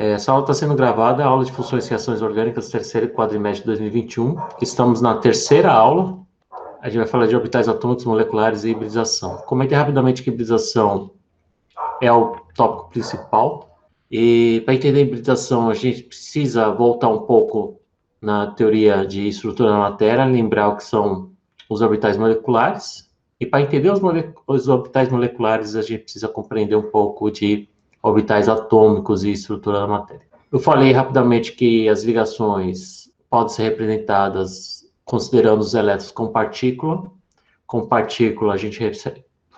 Essa aula está sendo gravada, a aula de funções e reações orgânicas, terceiro quadrimestre de 2021. Estamos na terceira aula. A gente vai falar de orbitais atômicos, moleculares e hibridização. Comentei rapidamente que hibridização é o tópico principal. E para entender a hibridização, a gente precisa voltar um pouco na teoria de estrutura da matéria, lembrar o que são os orbitais moleculares. E para entender os orbitais moleculares, a gente precisa compreender um pouco de orbitais atômicos e estrutura da matéria. Eu falei rapidamente que as ligações podem ser representadas considerando os elétrons com partícula. Com partícula, a gente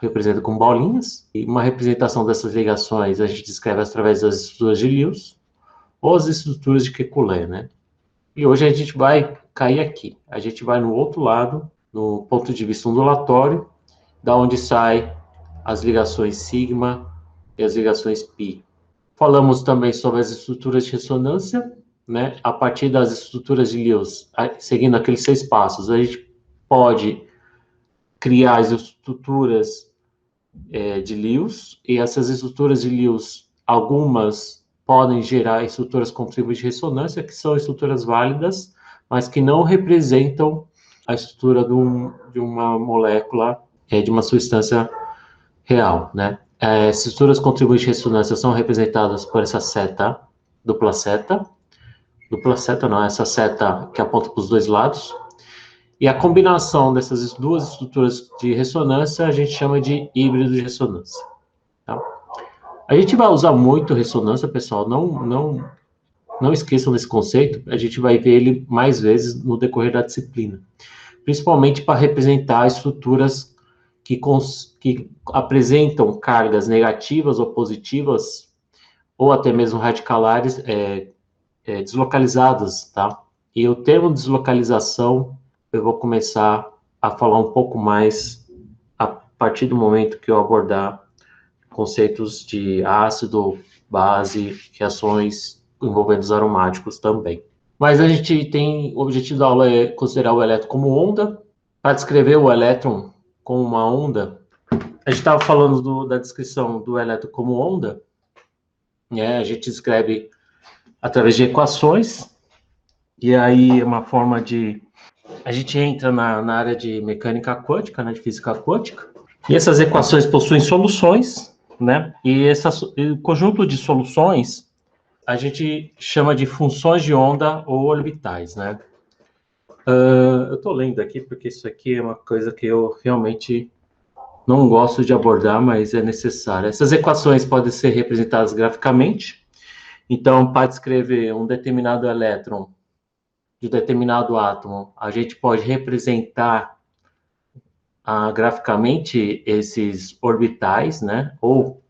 representa com bolinhas. E uma representação dessas ligações a gente descreve através das estruturas de Lewis ou as estruturas de Kekulé, né? E hoje a gente vai cair aqui. A gente vai no outro lado, no ponto de vista ondulatório, da onde saem as ligações sigma e as ligações π. Falamos também sobre as estruturas de ressonância, né? A partir das estruturas de Lewis, seguindo aqueles 6 passos, a gente pode criar as estruturas de Lewis, e essas estruturas de Lewis, algumas podem gerar estruturas com tribos de ressonância, que são estruturas válidas, mas que não representam a estrutura de uma molécula, de uma substância real, né? As estruturas com tribos de ressonância são representadas por essa seta, dupla seta não, essa seta que aponta para os dois lados, e a combinação dessas duas estruturas de ressonância a gente chama de híbrido de ressonância. Tá? A gente vai usar muito ressonância, pessoal, não esqueçam desse conceito, a gente vai ver ele mais vezes no decorrer da disciplina, principalmente para representar estruturas que apresentam cargas negativas ou positivas, ou até mesmo radicalares deslocalizadas, tá? E o termo deslocalização eu vou começar a falar um pouco mais a partir do momento que eu abordar conceitos de ácido, base, reações envolvendo os aromáticos também. Mas a gente tem, o objetivo da aula é considerar o elétron como onda. Para descrever o elétron como uma onda, a gente estava falando da descrição do elétron como onda, né? A gente descreve através de equações, e aí é uma forma de... A gente entra na área de mecânica quântica, né, de física quântica, e essas equações possuem soluções, né? E o conjunto de soluções a gente chama de funções de onda ou orbitais, né? Eu estou lendo aqui porque isso aqui é uma coisa que eu realmente não gosto de abordar, mas é necessário. Essas equações podem ser representadas graficamente. Então, para descrever um determinado elétron de um determinado átomo, a gente pode representar graficamente esses orbitais, né? Ou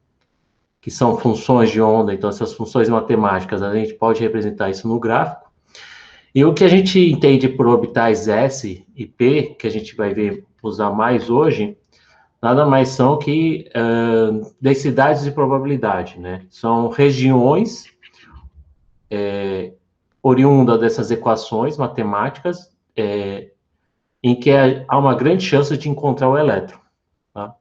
que são funções de onda. Então, essas funções matemáticas, a gente pode representar isso no gráfico. E o que a gente entende por orbitais S e P, que a gente vai ver usar mais hoje, nada mais são que densidades de probabilidade, né? São regiões oriundas dessas equações matemáticas em que há uma grande chance de encontrar o elétron. Tá?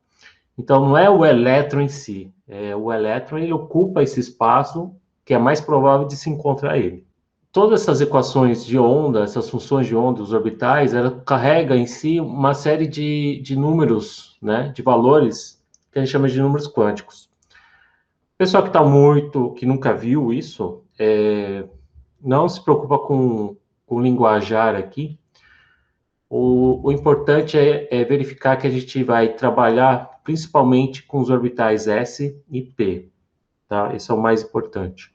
Então, não é o elétron em si, o elétron ele ocupa esse espaço que é mais provável de se encontrar ele. Todas essas equações de onda, essas funções de onda, os orbitais, ela carrega em si uma série de números, né, de valores, que a gente chama de números quânticos. O pessoal que nunca viu isso, não se preocupa com linguajar aqui. O importante é verificar que a gente vai trabalhar principalmente com os orbitais S e P, tá? Esse é o mais importante.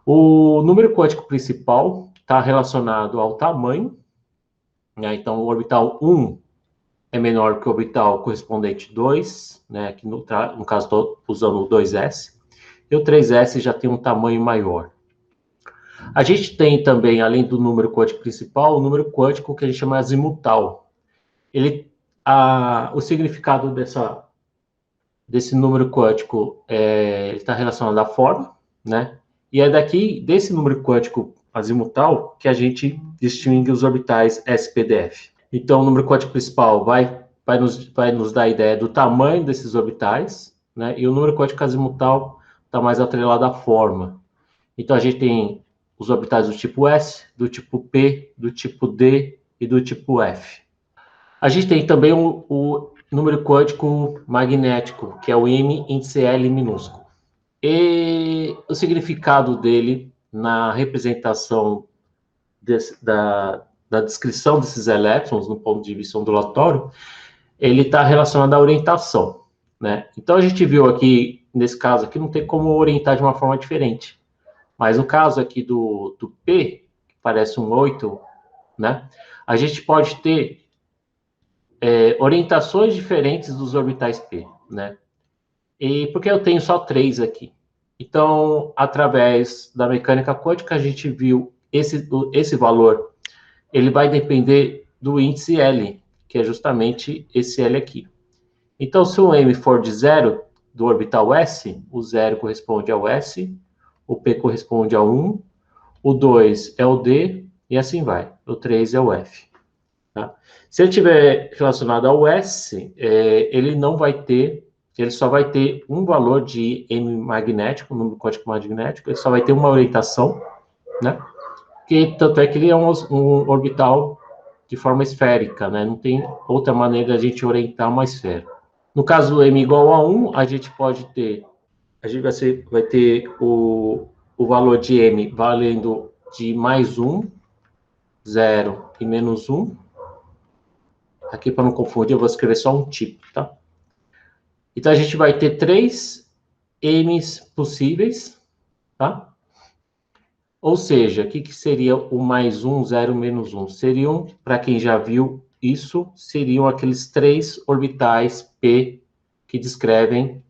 O número quântico principal está relacionado ao tamanho, né? Então, o orbital 1 é menor que o orbital correspondente 2, né? Aqui no caso, estou usando o 2s, e o 3s já tem um tamanho maior. A gente tem também, além do número quântico principal, o número quântico que a gente chama azimutal. O significado desse número quântico está relacionado à forma, né? E é desse número quântico azimutal que a gente distingue os orbitais SPDF. Então, o número quântico principal vai nos dar a ideia do tamanho desses orbitais, né? E o número quântico azimutal está mais atrelado à forma. Então, a gente tem os orbitais do tipo S, do tipo P, do tipo D e do tipo F. A gente tem também o número quântico magnético, que é o M índice L minúsculo. E o significado dele na representação da descrição desses elétrons no ponto de vista ondulatório, ele está relacionado à orientação, né? Então, a gente viu aqui, nesse caso aqui, não tem como orientar de uma forma diferente. Mas no caso aqui do P, que parece um 8, né? A gente pode ter orientações diferentes dos orbitais P, né? E porque eu tenho só 3 aqui. Então, através da mecânica quântica, a gente viu esse valor, ele vai depender do índice L, que é justamente esse L aqui. Então, se o M for de 0 do orbital S, o 0 corresponde ao S, o P corresponde ao 1, o 2 é o D, e assim vai. O 3 é o F. Tá? Se ele estiver relacionado ao S, ele não vai ter, ele só vai ter um valor de M magnético, número quântico magnético, ele só vai ter uma orientação, né? Que tanto é que ele é um orbital de forma esférica, né? Não tem outra maneira de a gente orientar uma esfera. No caso do M igual a 1, a gente pode ter, a gente vai ter o valor de M valendo de mais 1, 0 e menos 1. Aqui, para não confundir, eu vou escrever só um tipo, tá? Então, a gente vai ter 3 M's possíveis, tá? Ou seja, o que seria o mais 1, 0, menos 1? Seriam, para quem já viu isso, seriam aqueles 3 orbitais P que descrevem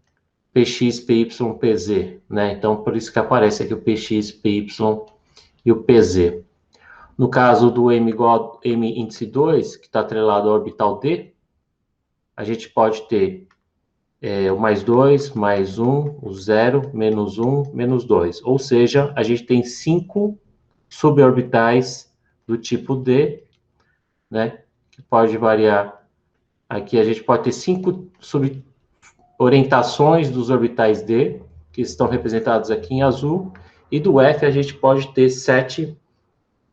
Px, Py, Pz, né? Então, por isso que aparece aqui o Px, Py e o Pz. No caso do M igual a M índice 2, que está atrelado ao orbital D, a gente pode ter o mais 2, mais 1, o 0, menos 1, menos 2. Ou seja, a gente tem 5 suborbitais do tipo D, né? Que pode variar. Aqui a gente pode ter 5 orientações dos orbitais D, que estão representados aqui em azul, e do F a gente pode ter 7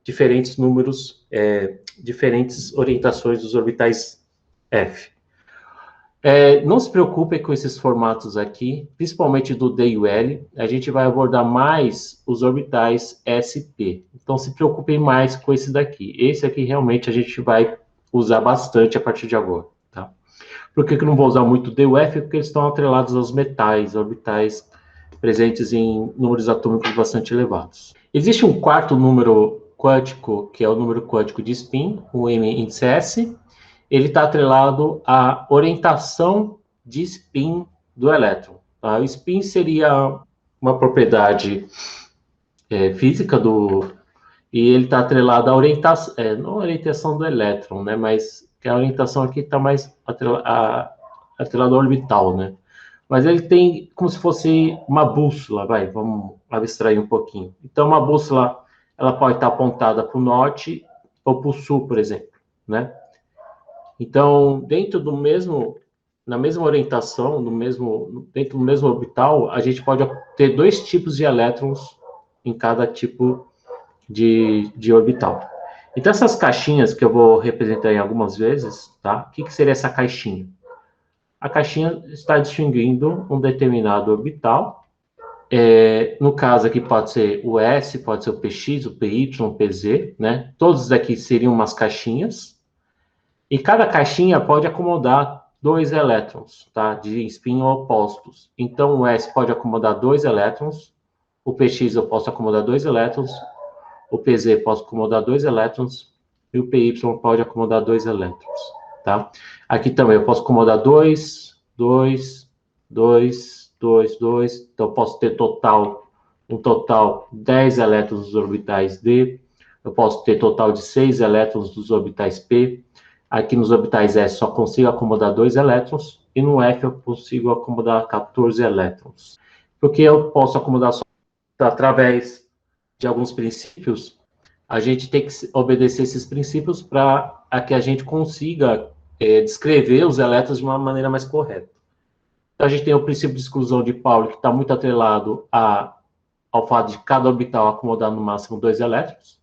diferentes números, diferentes orientações dos orbitais F. Não se preocupem com esses formatos aqui, principalmente do D e o L. A gente vai abordar mais os orbitais SP. Então, se preocupem mais com esse daqui. Esse aqui, realmente, a gente vai usar bastante a partir de agora. Tá? Por que eu não vou usar muito D e o F? Porque eles estão atrelados aos metais, orbitais presentes em números atômicos bastante elevados. Existe um quarto número quântico, que é o número quântico de spin, o M índice S. Ele está atrelado à orientação de spin do elétron. Tá? O spin seria uma propriedade física e ele está atrelado à orientação, não à orientação do elétron, né? Mas que a orientação aqui está mais atrelada ao orbital, né? Mas ele tem como se fosse uma bússola, vamos abstrair um pouquinho. Então, uma bússola, ela pode estar apontada para o norte ou para o sul, por exemplo, né? Então, na mesma orientação, dentro do mesmo orbital, a gente pode ter 2 tipos de elétrons em cada tipo de orbital. Então, essas caixinhas que eu vou representar em algumas vezes, tá? O que seria essa caixinha? A caixinha está distinguindo um determinado orbital. No caso aqui pode ser o S, pode ser o Px, o Py, o Pz, né? Todos aqui seriam umas caixinhas. E cada caixinha pode acomodar 2 elétrons, tá? De spin opostos. Então, o S pode acomodar 2 elétrons, o Px eu posso acomodar 2 elétrons, o Pz posso acomodar 2 elétrons, e o Py pode acomodar 2 elétrons, tá? Aqui também eu posso acomodar 2, 2, 2, 2, 2. Então, eu posso ter um total 10 elétrons dos orbitais D, eu posso ter total de 6 elétrons dos orbitais P. Aqui nos orbitais S só consigo acomodar 2 elétrons, e no F eu consigo acomodar 14 elétrons. Porque eu posso acomodar só através de alguns princípios, a gente tem que obedecer esses princípios para que a gente consiga descrever os elétrons de uma maneira mais correta. Então, a gente tem o princípio de exclusão de Pauli, que está muito atrelado à ao fato de cada orbital acomodar no máximo 2 elétrons,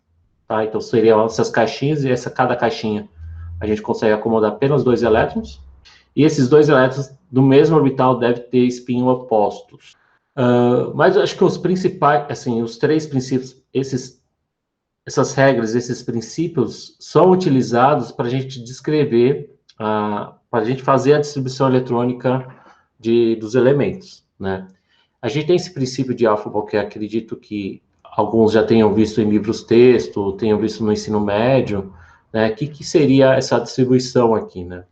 tá? Então, seriam essas caixinhas, e cada caixinha a gente consegue acomodar apenas 2 elétrons, e esses 2 elétrons do mesmo orbital devem ter spin opostos. Mas eu acho que os principais, assim, os 3 princípios, essas regras, esses princípios, são utilizados para a gente descrever, para a gente fazer a distribuição eletrônica dos elementos, né? A gente tem esse princípio de Aufbau, que acredito que alguns já tenham visto em livros texto, tenham visto no ensino médio, né? Que seria essa distribuição aqui, né?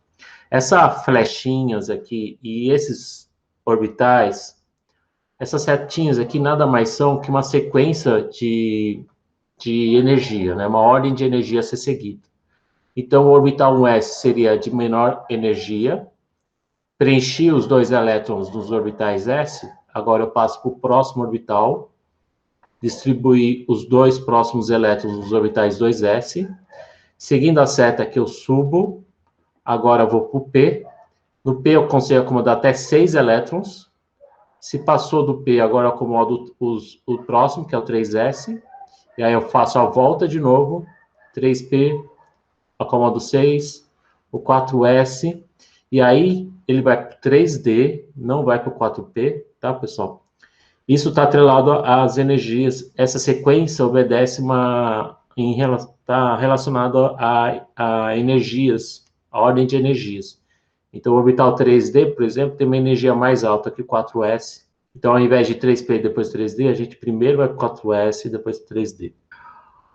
Essas flechinhas aqui e esses orbitais, essas setinhas aqui nada mais são que uma sequência de energia, né? Uma ordem de energia a ser seguida. Então, o orbital 1s seria de menor energia, preenchi os 2 elétrons dos orbitais s, agora eu passo para o próximo orbital, distribuir os 2 próximos elétrons dos orbitais 2s, seguindo a seta que eu subo, agora eu vou para o P, no P eu consigo acomodar até 6 elétrons, se passou do P, agora eu acomodo o próximo, que é o 3s, e aí eu faço a volta de novo, 3P, acomodo 6, o 4S, e aí ele vai para o 3D, não vai para o 4P, tá, pessoal? Isso está atrelado às energias, essa sequência obedece está relacionado a energias, a ordem de energias. Então, o orbital 3D, por exemplo, tem uma energia mais alta que o 4S. Então, ao invés de 3P e depois 3D, a gente primeiro vai para o 4S e depois 3D.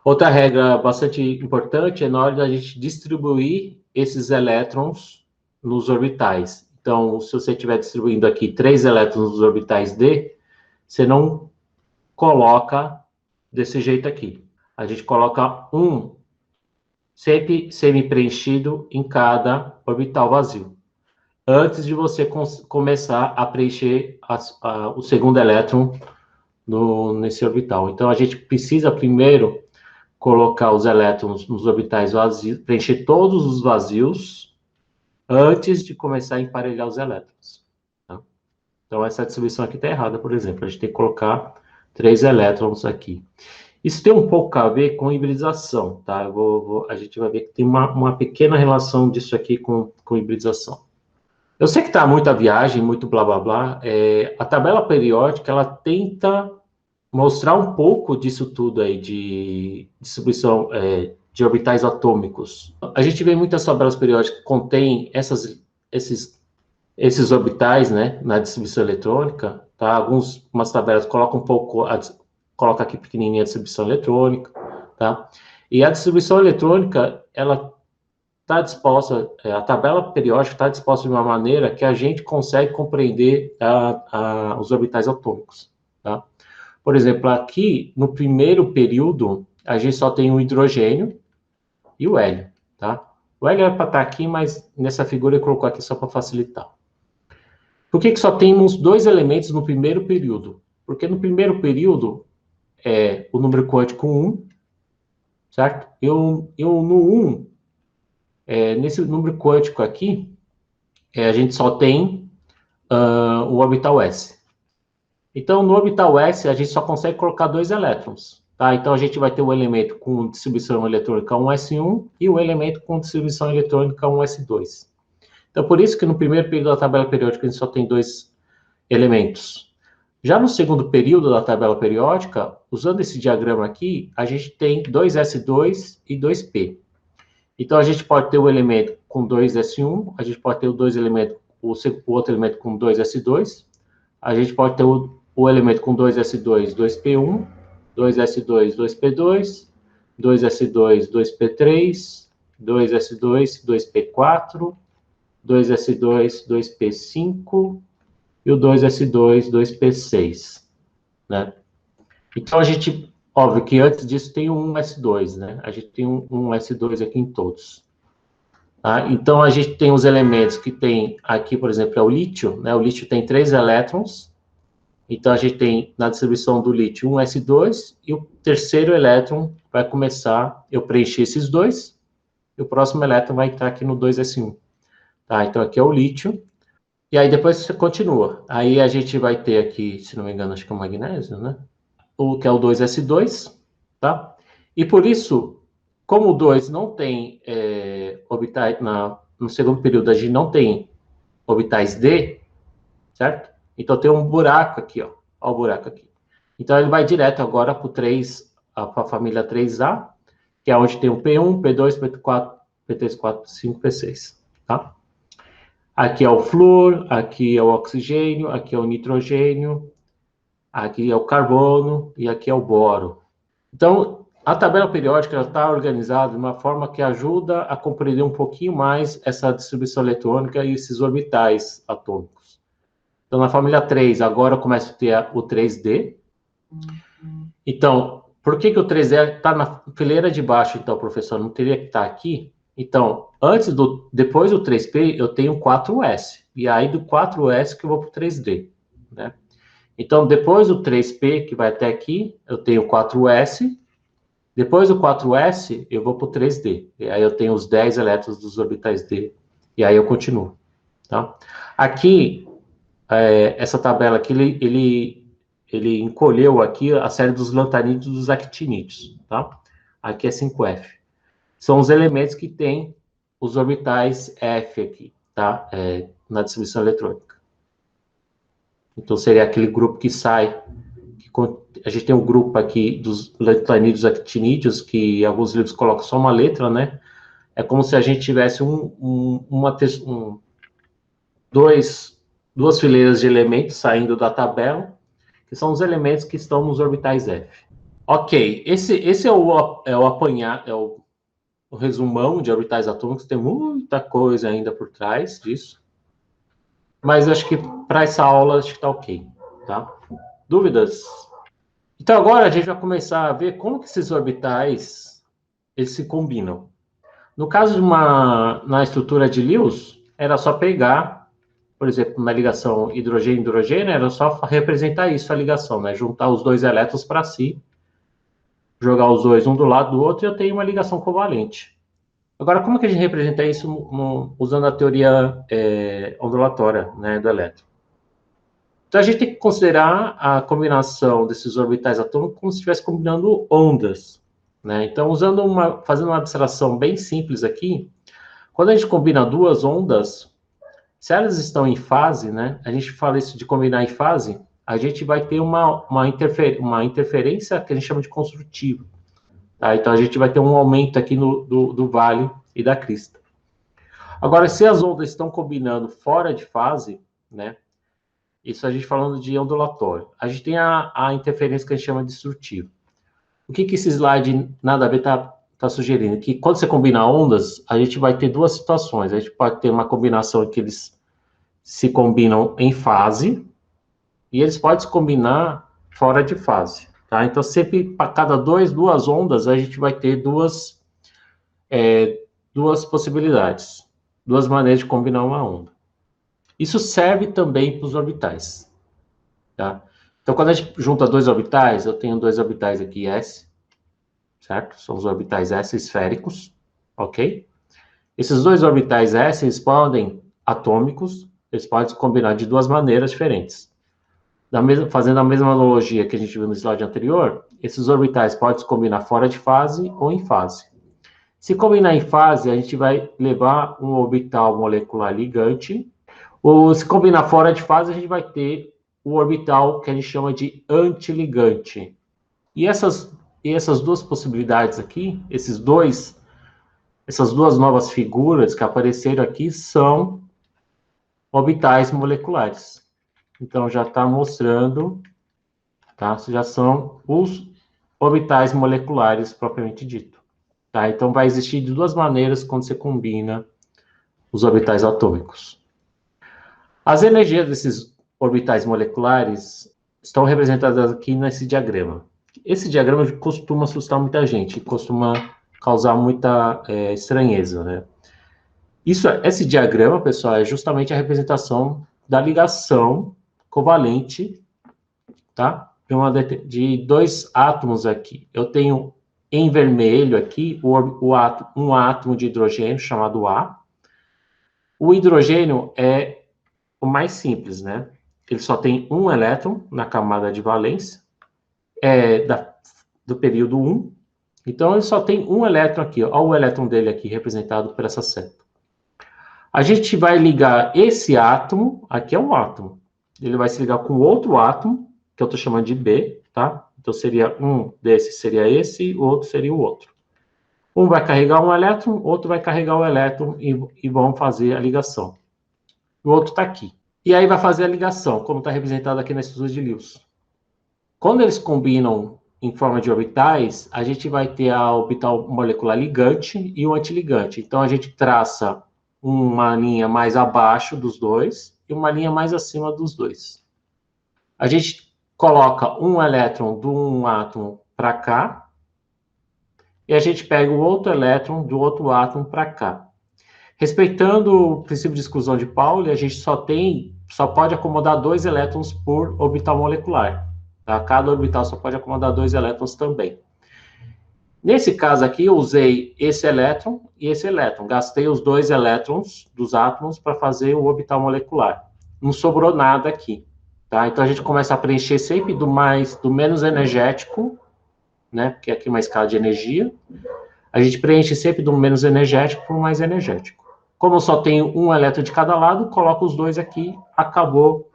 Outra regra bastante importante é na hora da gente distribuir esses elétrons nos orbitais. Então, se você estiver distribuindo aqui 3 elétrons nos orbitais D, você não coloca desse jeito aqui. A gente coloca um sempre semi-preenchido em cada orbital vazio, antes de você começar a preencher o segundo elétron nesse orbital. Então, a gente precisa primeiro colocar os elétrons nos orbitais vazios, preencher todos os vazios antes de começar a emparelhar os elétrons. Tá? Então, essa distribuição aqui está errada, por exemplo. A gente tem que colocar 3 elétrons aqui. Isso tem um pouco a ver com hibridização, tá? A gente vai ver que tem uma pequena relação disso aqui com hibridização. Eu sei que está muita viagem, muito blá, blá, blá. A tabela periódica, ela tenta mostrar um pouco disso tudo aí, de distribuição de orbitais atômicos. A gente vê muitas tabelas periódicas que contêm esses orbitais, né, na distribuição eletrônica, tá? Umas tabelas colocam um pouco, coloca aqui pequenininha a distribuição eletrônica, tá? E a distribuição eletrônica, ela está disposta, a tabela periódica está disposta de uma maneira que a gente consegue compreender os orbitais atômicos, tá? Por exemplo, aqui, no primeiro período, a gente só tem o hidrogênio e o hélio, tá? O hélio era para estar aqui, mas nessa figura eu colocou aqui só para facilitar. Por que só temos 2 elementos no primeiro período? Porque no primeiro período é o número quântico 1, certo? No 1, nesse número quântico aqui, a gente só tem o orbital S. Então, no orbital S, a gente só consegue colocar 2 elétrons, tá? Então, a gente vai ter o elemento com distribuição eletrônica 1s1 e o elemento com distribuição eletrônica 1s2. Então, por isso que no primeiro período da tabela periódica, a gente só tem 2 elementos. Já no segundo período da tabela periódica, usando esse diagrama aqui, a gente tem 2s2 e 2p. Então, a gente pode ter o elemento com 2s1, a gente pode ter o outro elemento com 2s2, a gente pode ter o elemento com 2s2, 2p1, 2s2, 2p2, 2s2, 2p3, 2s2, 2p4, 2s2, 2p5 e o 2s2, 2p6, né? Então, a gente, óbvio que antes disso tem um s2, né? A gente tem um s2 aqui em todos. Tá? Então, a gente tem os elementos que tem aqui, por exemplo, é o lítio, né? O lítio tem 3 elétrons. Então, a gente tem na distribuição do lítio um S2 e o terceiro elétron vai começar, eu preencher esses 2, e o próximo elétron vai entrar aqui no 2S1. Tá? Então, aqui é o lítio. E aí, depois você continua. Aí, a gente vai ter aqui, se não me engano, acho que é o magnésio, né? que é o 2s2, tá? E por isso, como o 2 não tem orbitais, no segundo período a gente não tem orbitais D, certo? Então tem um buraco aqui, ó. Olha o buraco aqui. Então ele vai direto agora para o 3, para a família 3A, que é onde tem o P1, P2, P4, P3, P4, P5, P6, tá? Aqui é o flúor, aqui é o oxigênio, aqui é o nitrogênio, aqui é o carbono e aqui é o boro. Então, a tabela periódica está organizada de uma forma que ajuda a compreender um pouquinho mais essa distribuição eletrônica e esses orbitais atômicos. Então, na família 3, agora começa a ter o 3D. Então, por que o 3D está na fileira de baixo, então, professor? Não teria que estar aqui? Então, depois do 3P, eu tenho 4S. E aí, do 4S que eu vou para o 3D, né? Então, depois do 3P, que vai até aqui, eu tenho 4S. Depois do 4S, eu vou para o 3D. E aí eu tenho os 10 elétrons dos orbitais D. E aí eu continuo, tá? Aqui, essa tabela aqui, ele encolheu aqui a série dos lantanídeos e dos actinídeos, tá? Aqui é 5F. São os elementos que têm os orbitais F aqui, tá? Na distribuição eletrônica. Então, seria aquele grupo que sai. A gente tem um grupo aqui dos lantanídeos e actinídeos, que alguns livros colocam só uma letra, né? É como se a gente tivesse duas fileiras de elementos saindo da tabela, que são os elementos que estão nos orbitais F. Ok, esse é o apanhar, o resumão de orbitais atômicos, tem muita coisa ainda por trás disso, mas acho que para essa aula acho que está ok, tá? Dúvidas? Então agora a gente vai começar a ver como que esses orbitais eles se combinam. No caso na estrutura de Lewis, era só pegar, por exemplo, na ligação hidrogênio-hidrogênio, era só representar isso, a ligação, né? Juntar os dois elétrons para si, jogar os dois um do lado do outro e eu tenho uma ligação covalente. Agora, como que a gente representa isso usando a teoria ondulatória, né, do elétron? Então, a gente tem que considerar a combinação desses orbitais atômicos como se estivesse combinando ondas, né? Então, fazendo uma abstração bem simples aqui, quando a gente combina duas ondas, se elas estão em fase, né? A gente fala isso de combinar em fase, a gente vai ter uma interferência que a gente chama de construtiva. Tá? Então, a gente vai ter um aumento aqui do vale e da crista. Agora, se as ondas estão combinando fora de fase, né? Isso a gente falando de ondulatório. A gente tem a interferência que a gente chama de destrutiva. O que esse slide nada a ver está sugerindo? Que quando você combina ondas, a gente vai ter duas situações. A gente pode ter uma combinação em que eles se combinam em fase e eles podem se combinar fora de fase. Tá? Então, sempre para cada duas ondas, a gente vai ter duas possibilidades, duas maneiras de combinar uma onda. Isso serve também para os orbitais. Tá? Então, quando a gente junta dois orbitais, eu tenho dois orbitais aqui S, certo? São os orbitais S esféricos, ok? Esses dois orbitais S, eles podem, atômicos, eles podem se combinar de duas maneiras diferentes. Fazendo a mesma analogia que a gente viu no slide anterior, esses orbitais podem se combinar fora de fase ou em fase. Se combinar em fase, a gente vai levar um orbital molecular ligante, ou se combinar fora de fase, a gente vai ter o orbital que a gente chama de antiligante. E essas duas possibilidades aqui, essas duas novas figuras que apareceram aqui são orbitais moleculares. Então, já está mostrando, tá? Já são os orbitais moleculares propriamente dito. Tá? Então, vai existir de duas maneiras quando você combina os orbitais atômicos. As energias desses orbitais moleculares estão representadas aqui nesse diagrama. Esse diagrama costuma assustar muita gente, costuma causar muita estranheza, né? Esse diagrama, pessoal, é justamente a representação da ligação covalente, tá? De dois átomos aqui. Eu tenho em vermelho aqui um átomo de hidrogênio chamado A. O hidrogênio é o mais simples, né? Ele só tem um elétron na camada de valência. do período 1. Então, ele só tem um elétron aqui. Olha o elétron dele aqui, representado por essa seta. A gente vai ligar esse átomo, aqui é um átomo. Ele vai se ligar com outro átomo, que eu estou chamando de B, tá? Então, seria um desses, seria esse, o outro seria o outro. Um vai carregar um elétron, outro vai carregar o elétron e vão fazer a ligação. O outro está aqui. E aí vai fazer a ligação, como está representado aqui na estrutura de Lewis. Quando eles combinam em forma de orbitais, a gente vai ter a orbital molecular ligante e o antiligante. Então, a gente traça uma linha mais abaixo dos dois e uma linha mais acima dos dois. A gente coloca um elétron de um átomo para cá e a gente pega o outro elétron do outro átomo para cá. Respeitando o princípio de exclusão de Pauli, a gente só pode acomodar 2 elétrons por orbital molecular. Tá? Cada orbital só pode acomodar 2 elétrons também. Nesse caso aqui, eu usei esse elétron e esse elétron. Gastei os 2 elétrons dos átomos para fazer o orbital molecular. Não sobrou nada aqui. Tá? Então, a gente começa a preencher sempre do menos energético, né? Porque aqui é uma escala de energia. A gente preenche sempre do menos energético para o mais energético. Como eu só tenho um elétron de cada lado, coloco os 2 aqui, acabou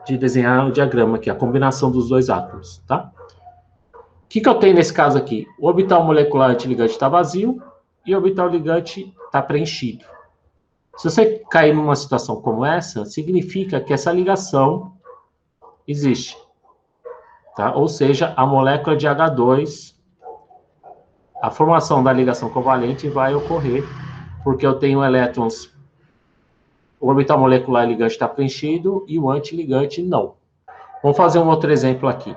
de desenhar o diagrama aqui, a combinação dos 2 átomos, tá? O que eu tenho nesse caso aqui? O orbital molecular antiligante está vazio e o orbital ligante está preenchido. Se você cair numa situação como essa, significa que essa ligação existe, tá? Ou seja, a molécula de H2, a formação da ligação covalente vai ocorrer porque eu tenho elétrons. O orbital molecular ligante está preenchido e o antiligante não. Vamos fazer um outro exemplo aqui.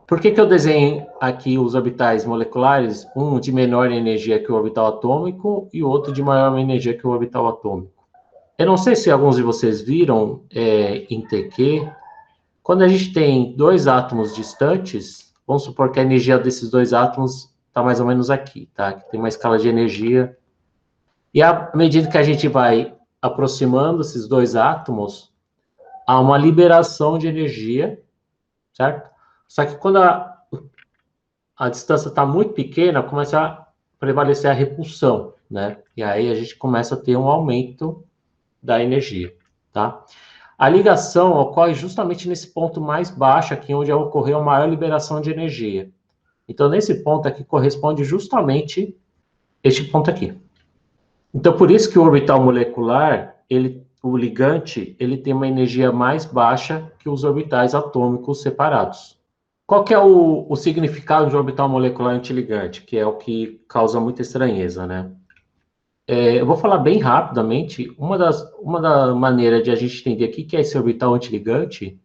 Por que eu desenhei aqui os orbitais moleculares, um de menor energia que o orbital atômico e outro de maior energia que o orbital atômico? Eu não sei se alguns de vocês viram em TQ, quando a gente tem 2 átomos distantes, vamos supor que a energia desses 2 átomos está mais ou menos aqui, tá? Tem uma escala de energia. E à medida que a gente vai aproximando esses 2 átomos, há uma liberação de energia, certo? Só que quando a distância está muito pequena, começa a prevalecer a repulsão, né? E aí a gente começa a ter um aumento da energia, tá? A ligação ocorre justamente nesse ponto mais baixo aqui, onde ocorreu a maior liberação de energia. Então, nesse ponto aqui, corresponde justamente este ponto aqui. Então, por isso que o orbital molecular, o ligante, ele tem uma energia mais baixa que os orbitais atômicos separados. Qual que é o significado de orbital molecular antiligante, que é o que causa muita estranheza, né? Eu vou falar bem rapidamente. Uma da maneira de a gente entender aqui que é esse orbital antiligante,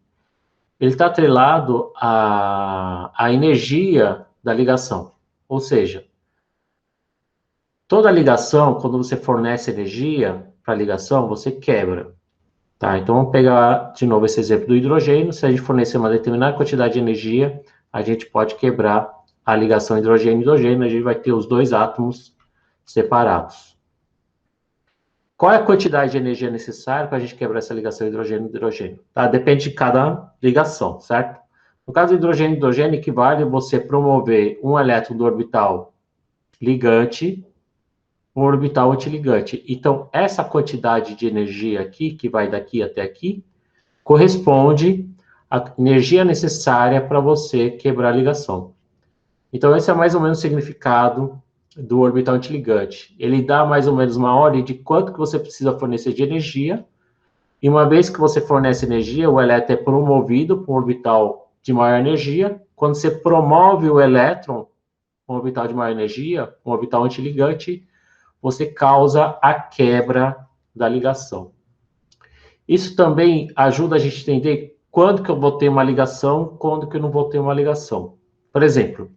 ele está atrelado à energia da ligação. Ou seja, toda ligação, quando você fornece energia para a ligação, você quebra. Tá? Então, vamos pegar de novo esse exemplo do hidrogênio. Se a gente fornecer uma determinada quantidade de energia, a gente pode quebrar a ligação hidrogênio-hidrogênio, a gente vai ter os 2 átomos separados. Qual é a quantidade de energia necessária para a gente quebrar essa ligação hidrogênio-hidrogênio? Tá? Depende de cada ligação, certo? No caso do hidrogênio-hidrogênio, equivale você promover um elétron do orbital ligante, um orbital antiligante. Então, essa quantidade de energia aqui, que vai daqui até aqui, corresponde à energia necessária para você quebrar a ligação. Então, esse é mais ou menos o significado do orbital antiligante. Ele dá mais ou menos uma ordem de quanto que você precisa fornecer de energia, e uma vez que você fornece energia, o elétron é promovido para um orbital de maior energia. Quando você promove o elétron para um orbital de maior energia, um orbital antiligante, você causa a quebra da ligação. Isso também ajuda a gente a entender quando que eu vou ter uma ligação, quando que eu não vou ter uma ligação. Por exemplo,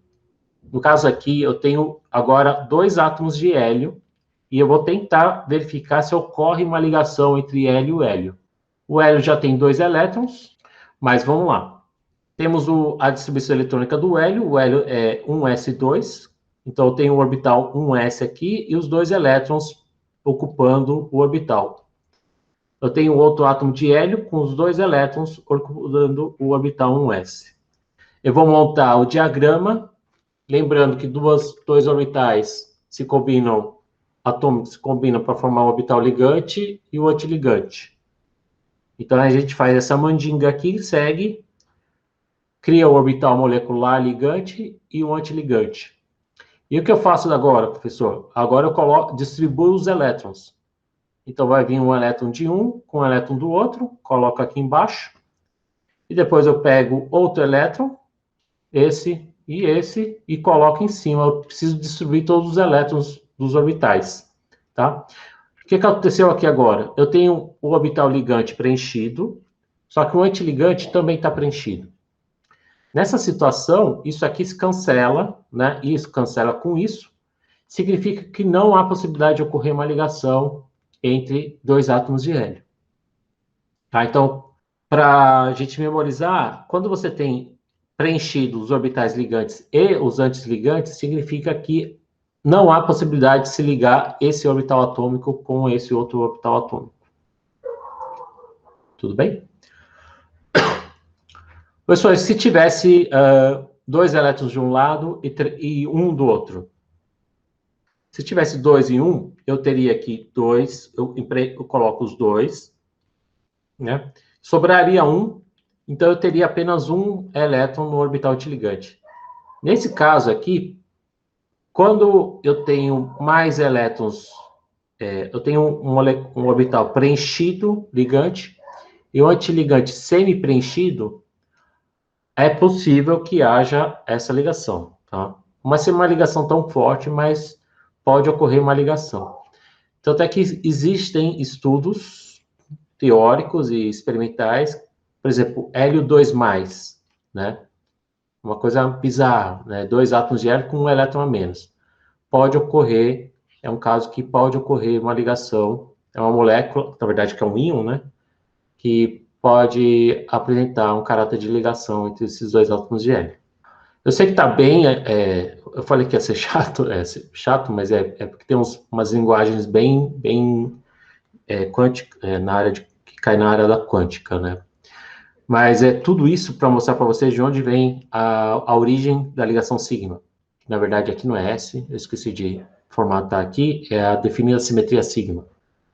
no caso aqui, eu tenho agora 2 átomos de hélio e eu vou tentar verificar se ocorre uma ligação entre hélio e hélio. O hélio já tem 2 elétrons, mas vamos lá. Temos a distribuição eletrônica do hélio, o hélio é 1s2, então eu tenho o orbital 1s aqui e os 2 elétrons ocupando o orbital. eu tenho outro átomo de hélio com os 2 elétrons ocupando o orbital 1s. Eu vou montar o diagrama, lembrando que dois orbitais se combinam, atômicos se combinam para formar o orbital ligante e o antiligante. Então, a gente faz essa mandinga aqui, segue, cria o orbital molecular ligante e o antiligante. E o que eu faço agora, professor? Agora eu distribuo os elétrons. Então, vai vir um elétron de um com um elétron do outro, coloco aqui embaixo, e depois eu pego outro elétron, esse, e coloco em cima. Eu preciso distribuir todos os elétrons dos orbitais, tá? O que aconteceu aqui agora? Eu tenho o orbital ligante preenchido, só que o antiligante também está preenchido. Nessa situação, isso aqui se cancela, né? Isso cancela com isso, significa que não há possibilidade de ocorrer uma ligação entre 2 átomos de hélio. Tá? Então, para a gente memorizar, quando você tem preenchido os orbitais ligantes e os antiligantes, significa que não há possibilidade de se ligar esse orbital atômico com esse outro orbital atômico. Tudo bem? Pessoal, se tivesse 2 elétrons de um lado e um do outro. Se tivesse 2 e 1, eu teria aqui 2, eu coloco os 2, né? Sobraria 1, então eu teria apenas um elétron no orbital antiligante. Nesse caso aqui, quando eu tenho mais elétrons, eu tenho um orbital preenchido, ligante, e um antiligante semi-preenchido, é possível que haja essa ligação, tá? Não vai ser uma ligação tão forte, mas pode ocorrer uma ligação. Tanto é que existem estudos teóricos e experimentais, por exemplo, hélio 2+, né? Uma coisa bizarra, né? 2 átomos de hélio com um elétron a menos. Pode ocorrer, é um caso que pode ocorrer uma ligação, é uma molécula, na verdade que é um íon, né? Que pode apresentar um caráter de ligação entre esses 2 átomos de hélio. Eu sei que está bem, eu falei que ia ser chato, mas é porque tem umas linguagens bem quântica, que cai na área da quântica, né? Mas é tudo isso para mostrar para vocês de onde vem a origem da ligação sigma. Na verdade, aqui no S, eu esqueci de formatar aqui, é a definida simetria sigma.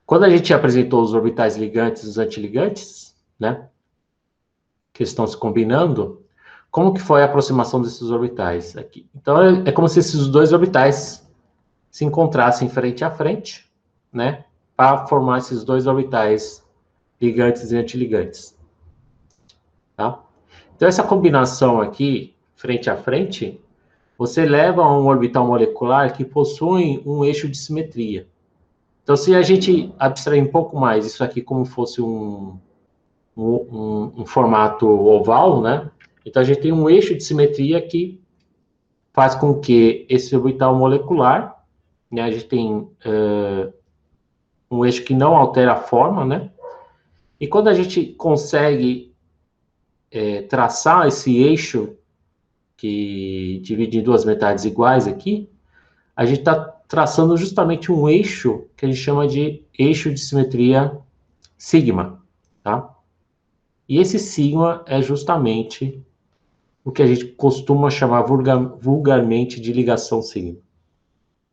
Quando a gente apresentou os orbitais ligantes e os antiligantes, né, que estão se combinando, como que foi a aproximação desses orbitais aqui? Então, é como se esses 2 orbitais se encontrassem frente a frente, né, para formar esses 2 orbitais ligantes e antiligantes. Tá? Então, essa combinação aqui, frente a frente, você leva a um orbital molecular que possui um eixo de simetria. Então, se a gente abstrair um pouco mais isso aqui como fosse um formato oval, né? Então, a gente tem um eixo de simetria que faz com que esse orbital molecular, né? A gente tem um eixo que não altera a forma, né? E quando a gente consegue traçar esse eixo que divide em 2 metades iguais aqui, a gente está traçando justamente um eixo que a gente chama de eixo de simetria sigma, tá? E esse sigma é justamente o que a gente costuma chamar vulgarmente de ligação sigma,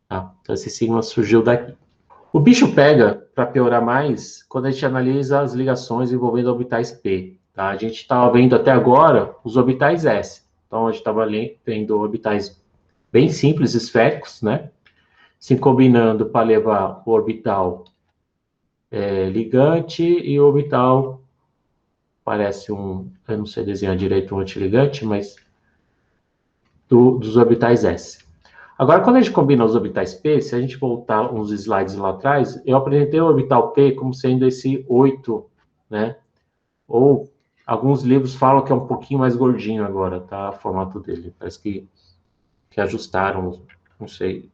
tá? Então esse sigma surgiu daqui. O bicho pega, para piorar mais, quando a gente analisa as ligações envolvendo orbitais p, tá? A gente estava vendo até agora os orbitais s. Então a gente estava vendo orbitais bem simples, esféricos, né? Se combinando para levar o orbital ligante e o orbital, parece eu não sei desenhar direito um antiligante, mas dos orbitais S. Agora, quando a gente combina os orbitais P, se a gente voltar uns slides lá atrás, eu apresentei o orbital P como sendo esse 8, né? Ou alguns livros falam que é um pouquinho mais gordinho agora, tá? O formato dele. Parece que ajustaram, não sei.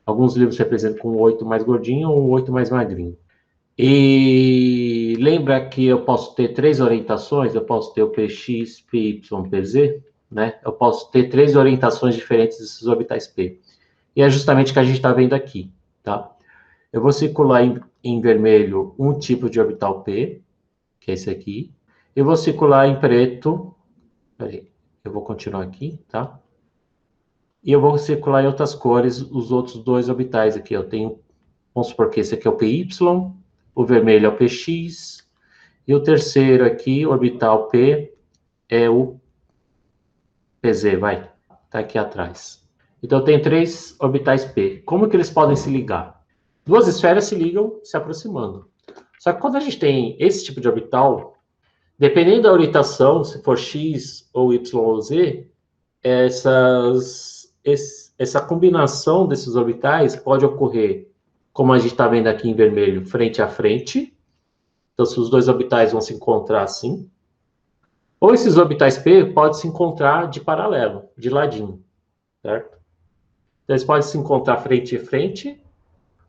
Alguns livros representam com 8 mais gordinho ou 8 mais magrinho. E lembra que eu posso ter 3 orientações, eu posso ter o PX, PY, PZ, né? Eu posso ter 3 orientações diferentes desses orbitais P. E é justamente o que a gente está vendo aqui, tá? Eu vou circular em vermelho um tipo de orbital P, que é esse aqui. Eu vou circular em preto, peraí, eu vou continuar aqui, tá? E eu vou circular em outras cores os outros dois orbitais aqui. Eu tenho, vamos supor que esse aqui é o PY, o vermelho é o PX, e o terceiro aqui, orbital P, é o PZ, vai, tá aqui atrás. Então, eu tenho 3 orbitais P. Como que eles podem se ligar? Duas esferas se ligam se aproximando. Só que quando a gente tem esse tipo de orbital, dependendo da orientação, se for X ou Y ou Z, essa combinação desses orbitais pode ocorrer, como a gente está vendo aqui em vermelho, frente a frente. Então, se os dois orbitais vão se encontrar assim. Ou esses orbitais P podem se encontrar de paralelo, de ladinho, certo? Então, eles podem se encontrar frente a frente,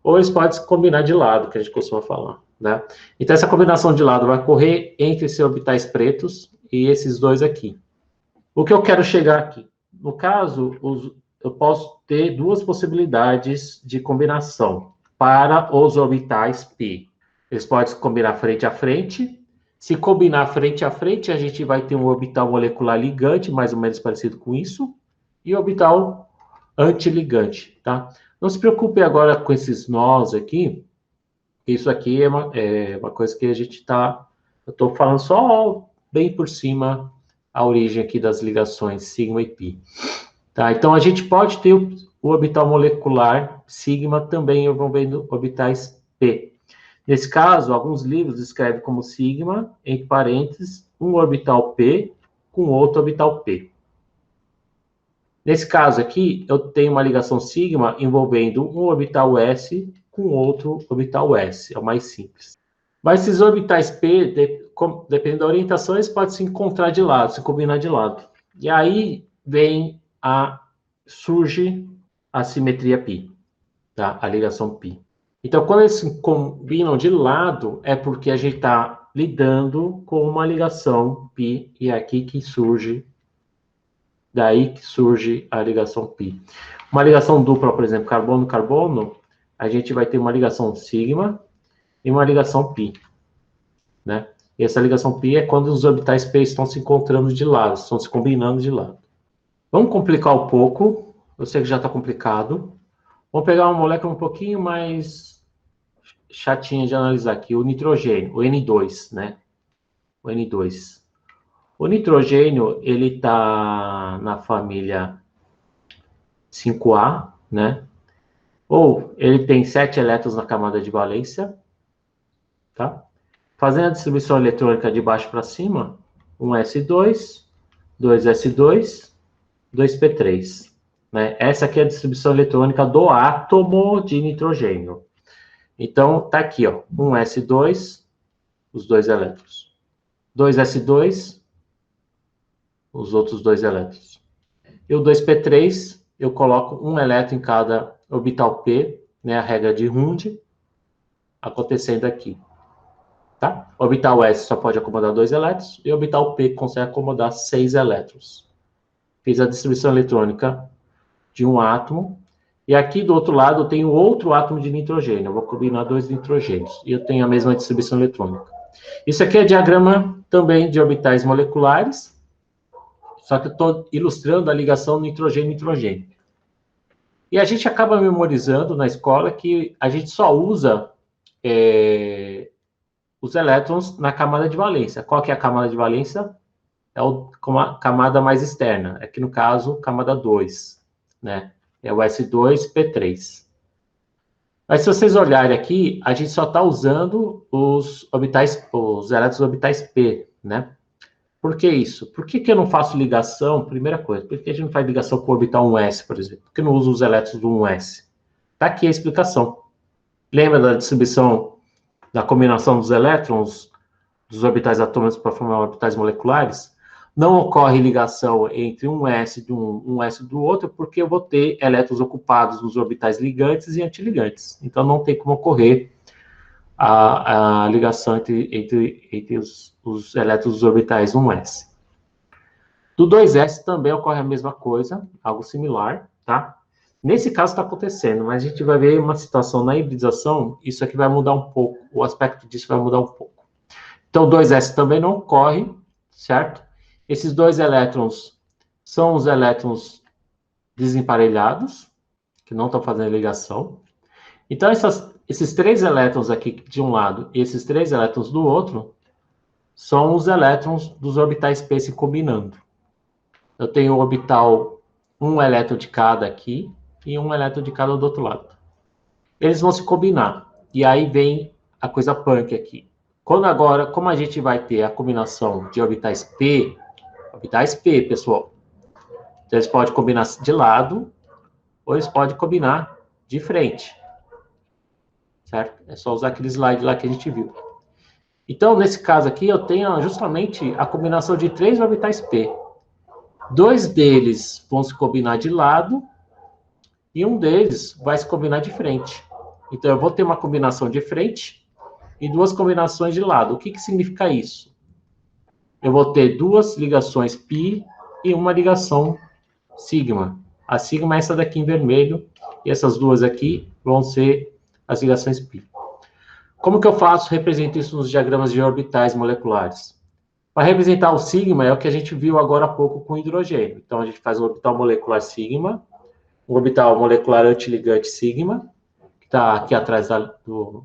ou eles podem se combinar de lado, que a gente costuma falar, né? Então, essa combinação de lado vai ocorrer entre esses orbitais pretos e esses dois aqui. O que eu quero chegar aqui? No caso, eu posso ter duas possibilidades de combinação para os orbitais P. Eles podem se combinar frente a frente. Se combinar frente a frente, a gente vai ter um orbital molecular ligante, mais ou menos parecido com isso, e orbital antiligante, tá? Não se preocupe agora com esses nós aqui. Isso aqui é uma coisa que a gente está... Eu estou falando só bem por cima a origem aqui das ligações sigma e pi. Tá? Então, a gente pode ter o orbital molecular sigma também envolvendo orbitais p. Nesse caso, alguns livros escrevem como sigma, entre parênteses, um orbital p com outro orbital p. Nesse caso aqui, eu tenho uma ligação sigma envolvendo um orbital s com outro orbital s, é o mais simples. Mas esses orbitais p, dependendo da orientação, eles podem se encontrar de lado, se combinar de lado. E aí surge a simetria π, tá? A ligação π. Então, quando eles se combinam de lado, é porque a gente está lidando com uma ligação π, e é aqui que surge, daí que surge a ligação π. Uma ligação dupla, por exemplo, carbono-carbono, a gente vai ter uma ligação sigma e uma ligação π, né? E essa ligação π é quando os orbitais p estão se encontrando de lado, estão se combinando de lado. Vamos complicar um pouco, eu sei que já está complicado. Vamos pegar uma molécula um pouquinho mais chatinha de analisar aqui, o nitrogênio, o N2, né? O N2. O nitrogênio, ele está na família 5A, né? Ou ele tem 7 elétrons na camada de valência, tá? Fazendo a distribuição eletrônica de baixo para cima, 1s2, 2s2, 2p3. Né? Essa aqui é a distribuição eletrônica do átomo de nitrogênio. Então, tá aqui, ó, 1s2, os 2 elétrons. 2s2, os outros 2 elétrons. E o 2p3, eu coloco um elétron em cada orbital p, né, a regra de Hund, acontecendo aqui. Tá? Orbital S só pode acomodar 2 elétrons, e orbital P consegue acomodar 6 elétrons. Fiz a distribuição eletrônica de um átomo, e aqui do outro lado eu tenho outro átomo de nitrogênio. Eu vou combinar 2 nitrogênios, e eu tenho a mesma distribuição eletrônica. Isso aqui é diagrama também de orbitais moleculares, só que eu estou ilustrando a ligação nitrogênio-nitrogênio. E a gente acaba memorizando na escola que a gente só usa os elétrons na camada de valência. Qual que é a camada de valência? É a camada mais externa. Aqui, no caso, camada 2, né? É o S2P3. Mas se vocês olharem aqui, a gente só está usando os elétrons orbitais P, né? Por que isso? Por que eu não faço ligação? Primeira coisa, por que a gente não faz ligação com o orbital 1s, por exemplo? Por que não usa os elétrons do 1s? Está aqui a explicação. Lembra da distribuição, da combinação dos elétrons dos orbitais atômicos para formar orbitais moleculares? Não ocorre ligação entre um S de um S do outro, porque eu vou ter elétrons ocupados nos orbitais ligantes e antiligantes. Então, não tem como ocorrer a ligação entre os elétrons dos orbitais 1s. Do 2s também ocorre a mesma coisa, algo similar, tá? Nesse caso está acontecendo, mas a gente vai ver uma situação na hibridização, isso aqui vai mudar um pouco, o aspecto disso vai mudar um pouco. Então, 2s também não corre, certo? Esses dois elétrons são os elétrons desemparelhados, que não estão fazendo ligação. Então, esses três elétrons aqui de um lado e esses três elétrons do outro são os elétrons dos orbitais p se combinando. Eu tenho o orbital, um elétron de cada aqui e um elétron de cada do outro lado. Eles vão se combinar. E aí vem a coisa punk aqui. Quando agora, como a gente vai ter a combinação de orbitais p, pessoal, então eles podem combinar de lado ou eles podem combinar de frente. Certo? É só usar aquele slide lá que a gente viu. Então, nesse caso aqui, eu tenho justamente a combinação de três orbitais p. Dois deles vão se combinar de lado e um deles vai se combinar de frente. Então, eu vou ter uma combinação de frente e duas combinações de lado. O que significa isso? Eu vou ter duas ligações π e uma ligação sigma. A sigma é essa daqui em vermelho e essas duas aqui vão ser as ligações π. Como que eu faço? Represento isso nos diagramas de orbitais moleculares. Para representar o sigma é o que a gente viu agora há pouco com o hidrogênio. Então, a gente faz um orbital molecular sigma, um orbital molecular antiligante sigma, que está aqui atrás do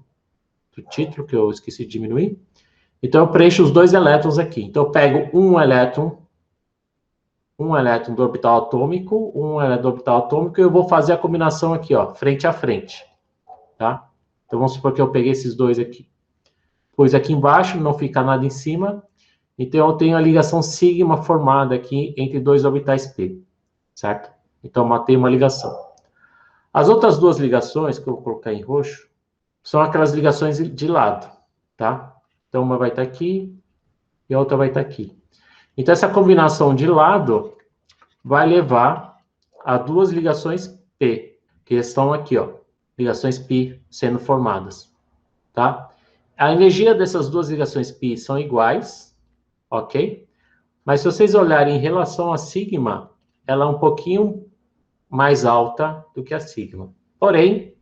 título, que eu esqueci de diminuir. Então, eu preencho os dois elétrons aqui. Então, eu pego um elétron do orbital atômico, um elétron do orbital atômico, e eu vou fazer a combinação aqui, ó, frente a frente. Tá? Então, vamos supor que eu peguei esses dois aqui. Pus aqui embaixo, não fica nada em cima. Então, eu tenho a ligação sigma formada aqui entre dois orbitais p. Certo? Então, eu matei uma ligação. As outras duas ligações, que eu vou colocar em roxo, são aquelas ligações de lado. Tá? Então, uma vai estar aqui e a outra vai estar aqui. Então, essa combinação de lado vai levar a duas ligações p, que estão aqui, ó. Ligações π sendo formadas. Tá? A energia dessas duas ligações π são iguais, ok? Mas se vocês olharem em relação a sigma, ela é um pouquinho mais alta do que a sigma. Porém,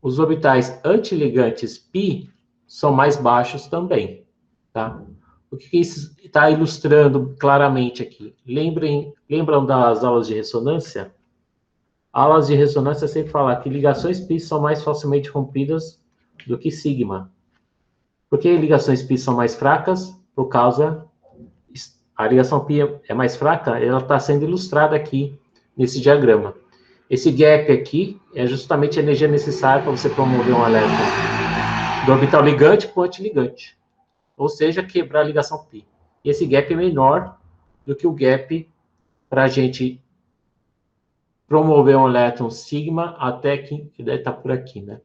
os orbitais antiligantes π são mais baixos também, tá? O que isso está ilustrando claramente aqui? Lembram das aulas de ressonância? Aulas de ressonância sempre falam que ligações π são mais facilmente rompidas do que sigma. Por que ligações π são mais fracas? Por causa... A ligação π é mais fraca, ela está sendo ilustrada aqui nesse diagrama. Esse gap aqui é justamente a energia necessária para você promover um elétron do orbital ligante para o antiligante. Ou seja, quebrar a ligação π. E esse gap é menor do que o gap para a gente promover um elétron sigma até que deve estar por aqui, né?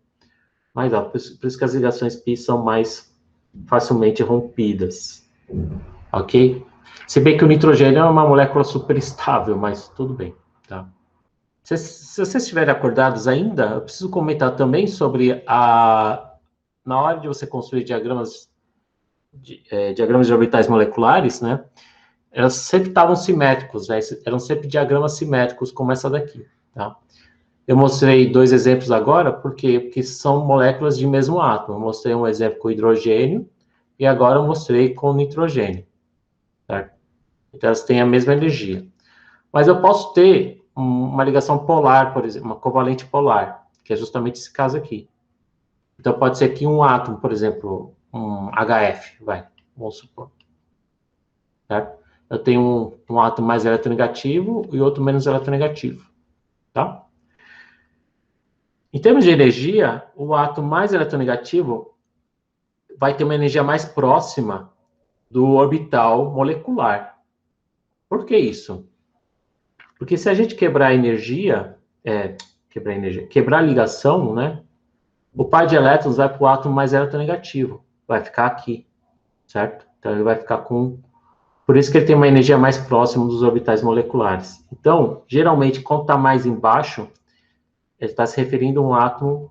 Mas, ó, por isso que as ligações π são mais facilmente rompidas. Ok? Se bem que o nitrogênio é uma molécula super estável, mas tudo bem, tá? Se vocês estiverem acordados ainda, eu preciso comentar também sobre na hora de você construir diagramas de orbitais moleculares, né? Elas sempre estavam simétricos, né? Eram sempre diagramas simétricos, como essa daqui, tá? Eu mostrei dois exemplos agora, por quê? Porque são moléculas de mesmo átomo. Eu mostrei um exemplo com hidrogênio e agora eu mostrei com nitrogênio, certo? Então, elas têm a mesma energia. Mas eu posso ter uma ligação polar, por exemplo, uma covalente polar, que é justamente esse caso aqui. Então, pode ser que um átomo, por exemplo, um HF, vamos supor. Certo? Eu tenho um átomo mais eletronegativo e outro menos eletronegativo. Tá? Em termos de energia, o átomo mais eletronegativo vai ter uma energia mais próxima do orbital molecular. Por que isso? Porque se a gente quebrar a ligação, né? O par de elétrons vai para o átomo mais eletronegativo. Vai ficar aqui, certo? Então, ele vai ficar com... Por isso que ele tem uma energia mais próxima dos orbitais moleculares. Então, geralmente, quando está mais embaixo, ele está se referindo a um átomo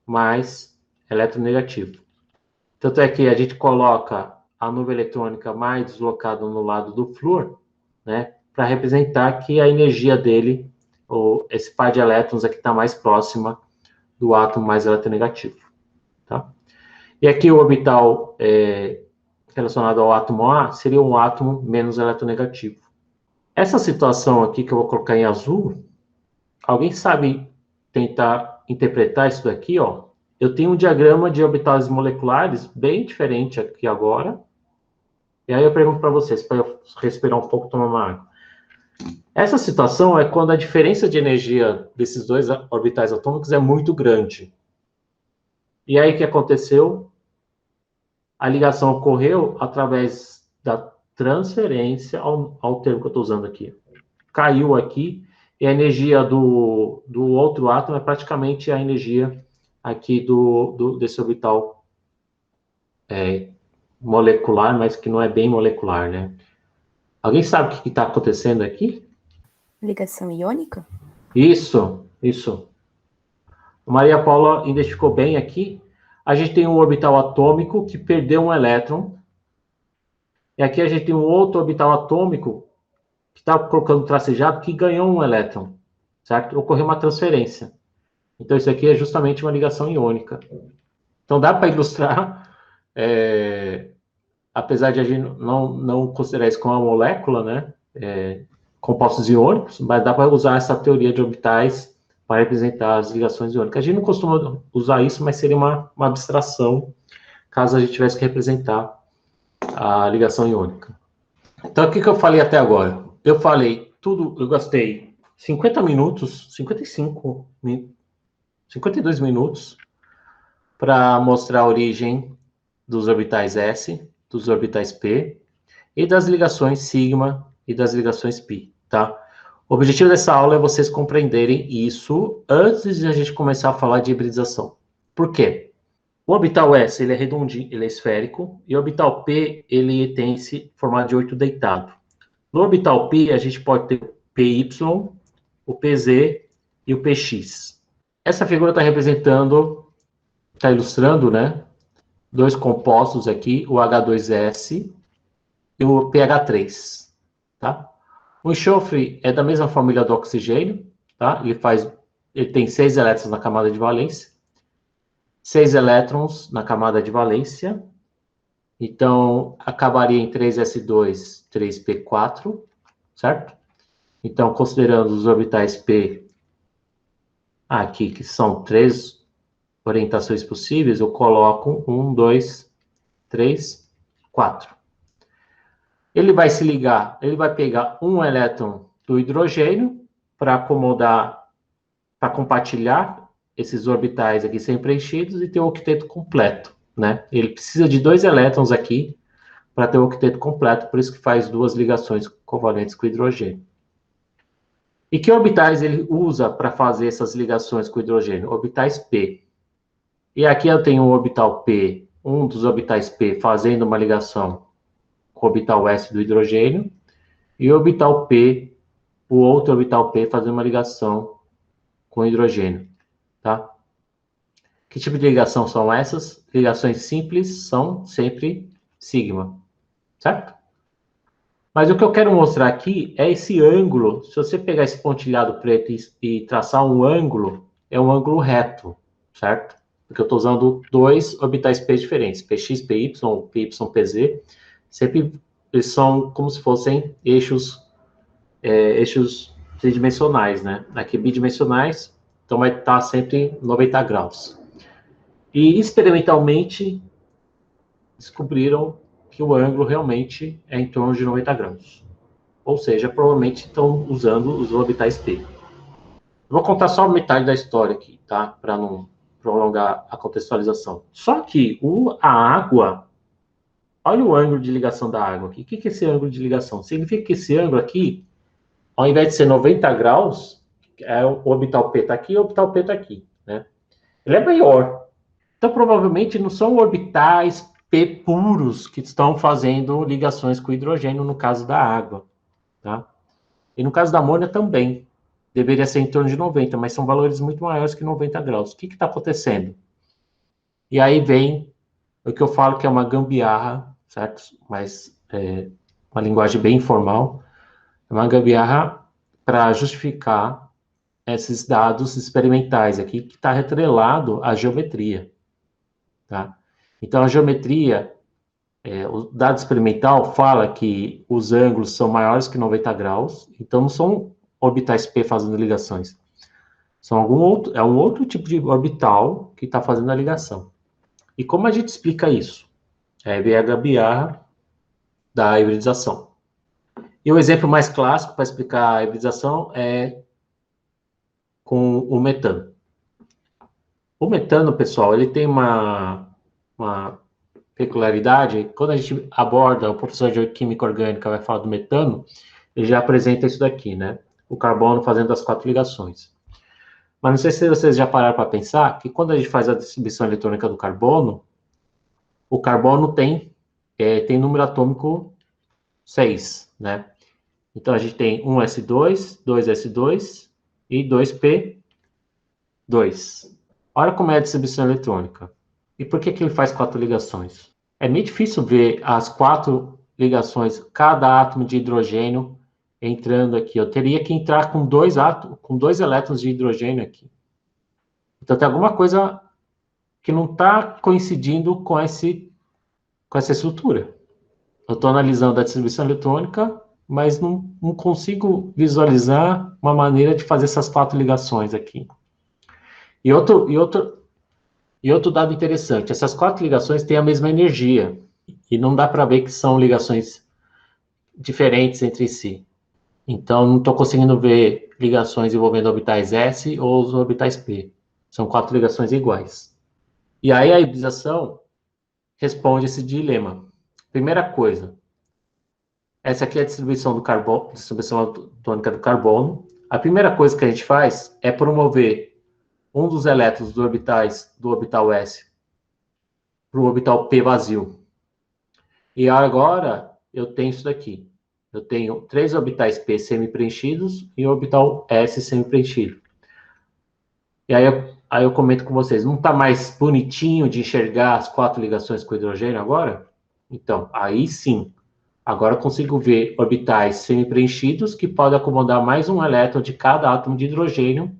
mais eletronegativo. Tanto é que a gente coloca a nuvem eletrônica mais deslocada no lado do flúor, né? Para representar que a energia dele, esse par de elétrons aqui está mais próxima do átomo mais eletronegativo, tá? E aqui o orbital relacionado ao átomo A seria um átomo menos eletronegativo. Essa situação aqui que eu vou colocar em azul, alguém sabe tentar interpretar isso daqui, ó? Eu tenho um diagrama de orbitais moleculares bem diferente aqui agora. E aí eu pergunto para vocês, para eu respirar um pouco, tomar uma água. Essa situação é quando a diferença de energia desses dois orbitais atômicos é muito grande. E aí o que aconteceu? A ligação ocorreu através da transferência ao termo que eu estou usando aqui. Caiu aqui, e a energia do outro átomo é praticamente a energia aqui desse orbital molecular, mas que não é bem molecular, né? Alguém sabe o que está acontecendo aqui? Ligação iônica? Isso. A Maria Paula identificou bem aqui. A gente tem um orbital atômico que perdeu um elétron. E aqui a gente tem um outro orbital atômico que está colocando tracejado que ganhou um elétron, certo? Ocorreu uma transferência. Então, isso aqui é justamente uma ligação iônica. Então, dá para ilustrar, apesar de a gente não considerar isso como uma molécula, né? Compostos iônicos, mas dá para usar essa teoria de orbitais para representar as ligações iônicas. A gente não costuma usar isso, mas seria uma abstração, caso a gente tivesse que representar a ligação iônica. Então, o que eu falei até agora? Eu falei tudo, eu gastei 50 minutos, 52 minutos para mostrar a origem dos orbitais S, dos orbitais P e das ligações sigma e das ligações π, tá? O objetivo dessa aula é vocês compreenderem isso antes de a gente começar a falar de hibridização. Por quê? O orbital S, ele é redondinho, ele é esférico, e o orbital P, ele tem esse formato de 8 deitado. No orbital P, a gente pode ter o PY, o PZ e o PX. Essa figura está representando, está ilustrando, né? Dois compostos aqui, o H2S e o PH3, tá? O enxofre é da mesma família do oxigênio, tá? Ele tem 6 elétrons na camada de valência, 6 elétrons na camada de valência, então acabaria em 3s2, 3p4, certo? Então, considerando os orbitais P aqui, que são 3 orientações possíveis, eu coloco 1, 2, 3, 4. Ele vai se ligar, ele vai pegar um elétron do hidrogênio para acomodar, para compartilhar esses orbitais aqui sem preenchidos e ter o octeto completo, né? Ele precisa de 2 elétrons aqui para ter o octeto completo, por isso que faz 2 ligações covalentes com o hidrogênio. E que orbitais ele usa para fazer essas ligações com o hidrogênio? Orbitais P. E aqui eu tenho o orbital P, um dos orbitais P fazendo uma ligação com o orbital S do hidrogênio, e o orbital P, o outro orbital P fazendo uma ligação com o hidrogênio, tá? Que tipo de ligação são essas? Ligações simples são sempre sigma, certo? Mas o que eu quero mostrar aqui é esse ângulo. Se você pegar esse pontilhado preto e traçar um ângulo, é um ângulo reto, certo? Porque eu estou usando 2 orbitais P diferentes, Px, Py, Py, Pz. Sempre eles são como se fossem eixos tridimensionais, né? Aqui bidimensionais, então vai estar sempre 90 graus. E experimentalmente descobriram que o ângulo realmente é em torno de 90 graus. Ou seja, provavelmente estão usando os orbitais P. Eu vou contar só metade da história aqui, tá? Para não prolongar a contextualização. Só que a água, olha o ângulo de ligação da água aqui. O que é esse ângulo de ligação? Significa que esse ângulo aqui, ao invés de ser 90 graus, o orbital P está aqui e o orbital P está aqui, né? Ele é maior. Então, provavelmente, não são orbitais P puros que estão fazendo ligações com hidrogênio no caso da água, tá? E no caso da amônia também. Deveria ser em torno de 90, mas são valores muito maiores que 90 graus. O que está acontecendo? E aí vem o que eu falo que é uma gambiarra, certo? Mas uma linguagem bem informal. É uma gambiarra para justificar esses dados experimentais aqui, que está atrelado à geometria, tá? Então, a geometria, o dado experimental fala que os ângulos são maiores que 90 graus, então não são orbitais P fazendo ligações. É um outro tipo de orbital que está fazendo a ligação. E como a gente explica isso? É a gambiarra da hibridização. E o exemplo mais clássico para explicar a hibridização é com o metano. O metano, pessoal, ele tem uma peculiaridade. Quando a gente aborda, o professor de química orgânica vai falar do metano, ele já apresenta isso daqui, né? O carbono fazendo as 4 ligações. Mas não sei se vocês já pararam para pensar que quando a gente faz a distribuição eletrônica do carbono, o carbono tem número atômico 6, né? Então, a gente tem 1s2, 2s2 e 2p2. Olha como é a distribuição eletrônica. E por que ele faz 4 ligações? É meio difícil ver as 4 ligações, cada átomo de hidrogênio entrando aqui. Eu teria que entrar com 2 elétrons de hidrogênio aqui. Então, tem alguma coisa que não está coincidindo com essa estrutura. Eu estou analisando a distribuição eletrônica, mas não consigo visualizar uma maneira de fazer essas 4 ligações aqui. E outro dado interessante, essas 4 ligações têm a mesma energia, e não dá para ver que são ligações diferentes entre si. Então, não estou conseguindo ver ligações envolvendo orbitais S ou os orbitais P. São 4 ligações iguais. E aí a hibridização responde esse dilema. Primeira coisa, essa aqui é a distribuição do carbono, distribuição atômica do carbono. A primeira coisa que a gente faz é promover um dos elétrons do orbital S para o orbital P vazio. E agora eu tenho isso daqui. Eu tenho 3 orbitais P semi-preenchidos e o orbital S semi-preenchido. E aí eu comento com vocês, não está mais bonitinho de enxergar as 4 ligações com hidrogênio agora? Então, aí sim. Agora eu consigo ver orbitais semi-preenchidos que podem acomodar mais um elétron de cada átomo de hidrogênio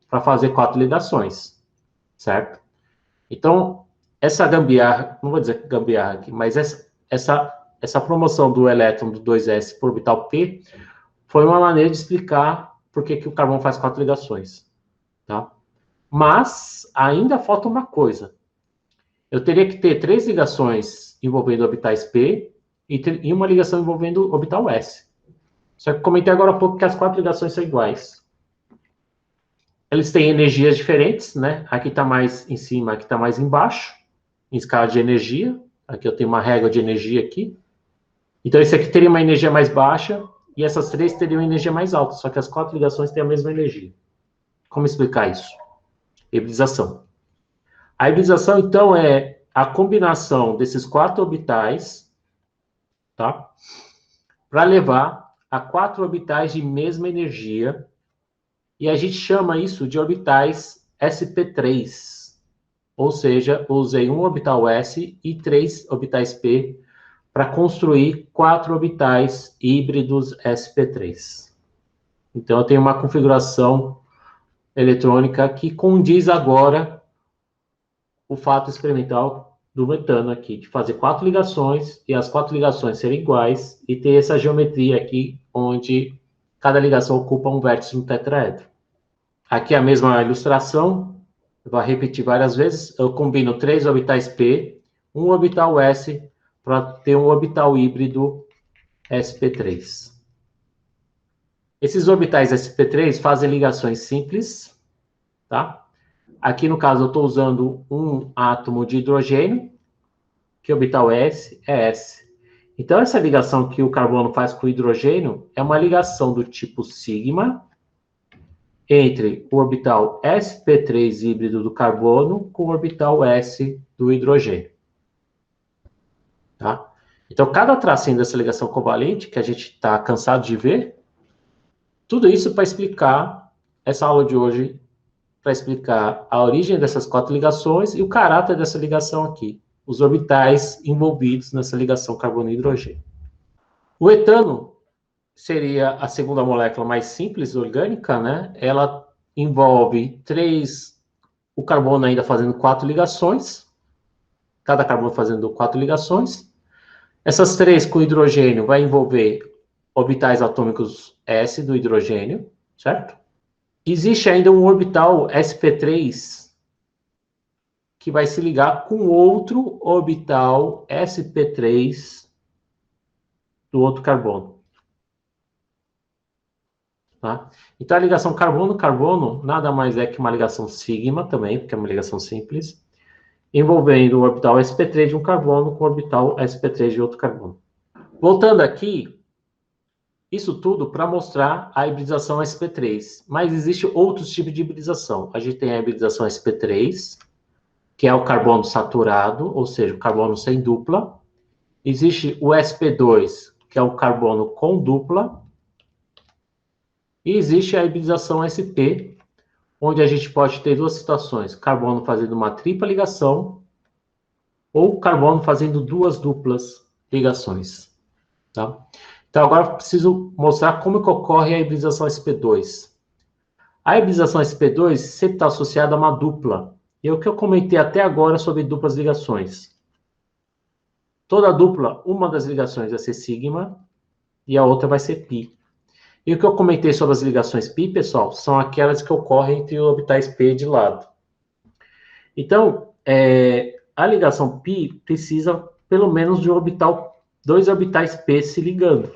para fazer 4 ligações, certo? Então, essa gambiarra, não vou dizer gambiarra aqui, mas essa promoção do elétron do 2s por orbital P foi uma maneira de explicar por que o carbono faz 4 ligações, tá? Mas ainda falta uma coisa. Eu teria que ter 3 ligações envolvendo orbitais P e uma ligação envolvendo orbital S. Só que comentei agora há pouco que as 4 ligações são iguais. Eles têm energias diferentes, né? Aqui está mais em cima, aqui está mais embaixo, em escala de energia. Aqui eu tenho uma régua de energia aqui. Então, esse aqui teria uma energia mais baixa e essas 3 teriam energia mais alta, só que as 4 ligações têm a mesma energia. Como explicar isso? Hibridização. A hibridização, então, é a combinação desses 4 orbitais, tá? Para levar a 4 orbitais de mesma energia, e a gente chama isso de orbitais sp3. Ou seja, eu usei um orbital S e 3 orbitais P para construir 4 orbitais híbridos sp3. Então, eu tenho uma configuração eletrônica que condiz agora o fato experimental do metano aqui, de fazer 4 ligações e as 4 ligações serem iguais e ter essa geometria aqui, onde cada ligação ocupa um vértice no tetraedro. Aqui é a mesma ilustração, eu vou repetir várias vezes, eu combino 3 orbitais P, um orbital S, para ter um orbital híbrido sp3. Esses orbitais sp3 fazem ligações simples, tá? Aqui, no caso, eu estou usando um átomo de hidrogênio, que orbital S é S. Então, essa ligação que o carbono faz com o hidrogênio é uma ligação do tipo sigma entre o orbital sp3 híbrido do carbono com o orbital S do hidrogênio. Tá? Então, cada tracinho dessa ligação covalente, que a gente está cansado de ver, tudo isso para explicar essa aula de hoje, para explicar a origem dessas 4 ligações e o caráter dessa ligação aqui, os orbitais envolvidos nessa ligação carbono e hidrogênio. O etano seria a segunda molécula mais simples orgânica, né? Ela envolve o carbono ainda fazendo 4 ligações, cada carbono fazendo 4 ligações. Essas 3 com hidrogênio vai envolver orbitais atômicos S do hidrogênio, certo? Existe ainda um orbital sp3 que vai se ligar com outro orbital sp3 do outro carbono. Tá? Então, a ligação carbono-carbono nada mais é que uma ligação sigma também, porque é uma ligação simples, envolvendo o orbital sp3 de um carbono com o orbital sp3 de outro carbono. Voltando aqui, isso tudo para mostrar a hibridização sp3. Mas existe outros tipos de hibridização. A gente tem a hibridização sp3, que é o carbono saturado, ou seja, o carbono sem dupla. Existe o sp2, que é o carbono com dupla. E existe a hibridização sp, onde a gente pode ter duas situações: carbono fazendo uma tripla ligação ou carbono fazendo duas duplas ligações. Tá? Então, agora eu preciso mostrar como que ocorre a hibridização sp2. A hibridização sp2 sempre está associada a uma dupla. E é o que eu comentei até agora sobre duplas ligações. Toda dupla, uma das ligações vai ser sigma e a outra vai ser pi. E o que eu comentei sobre as ligações pi, pessoal, são aquelas que ocorrem entre orbitais p de lado. Então, a ligação pi precisa pelo menos de dois orbitais p se ligando.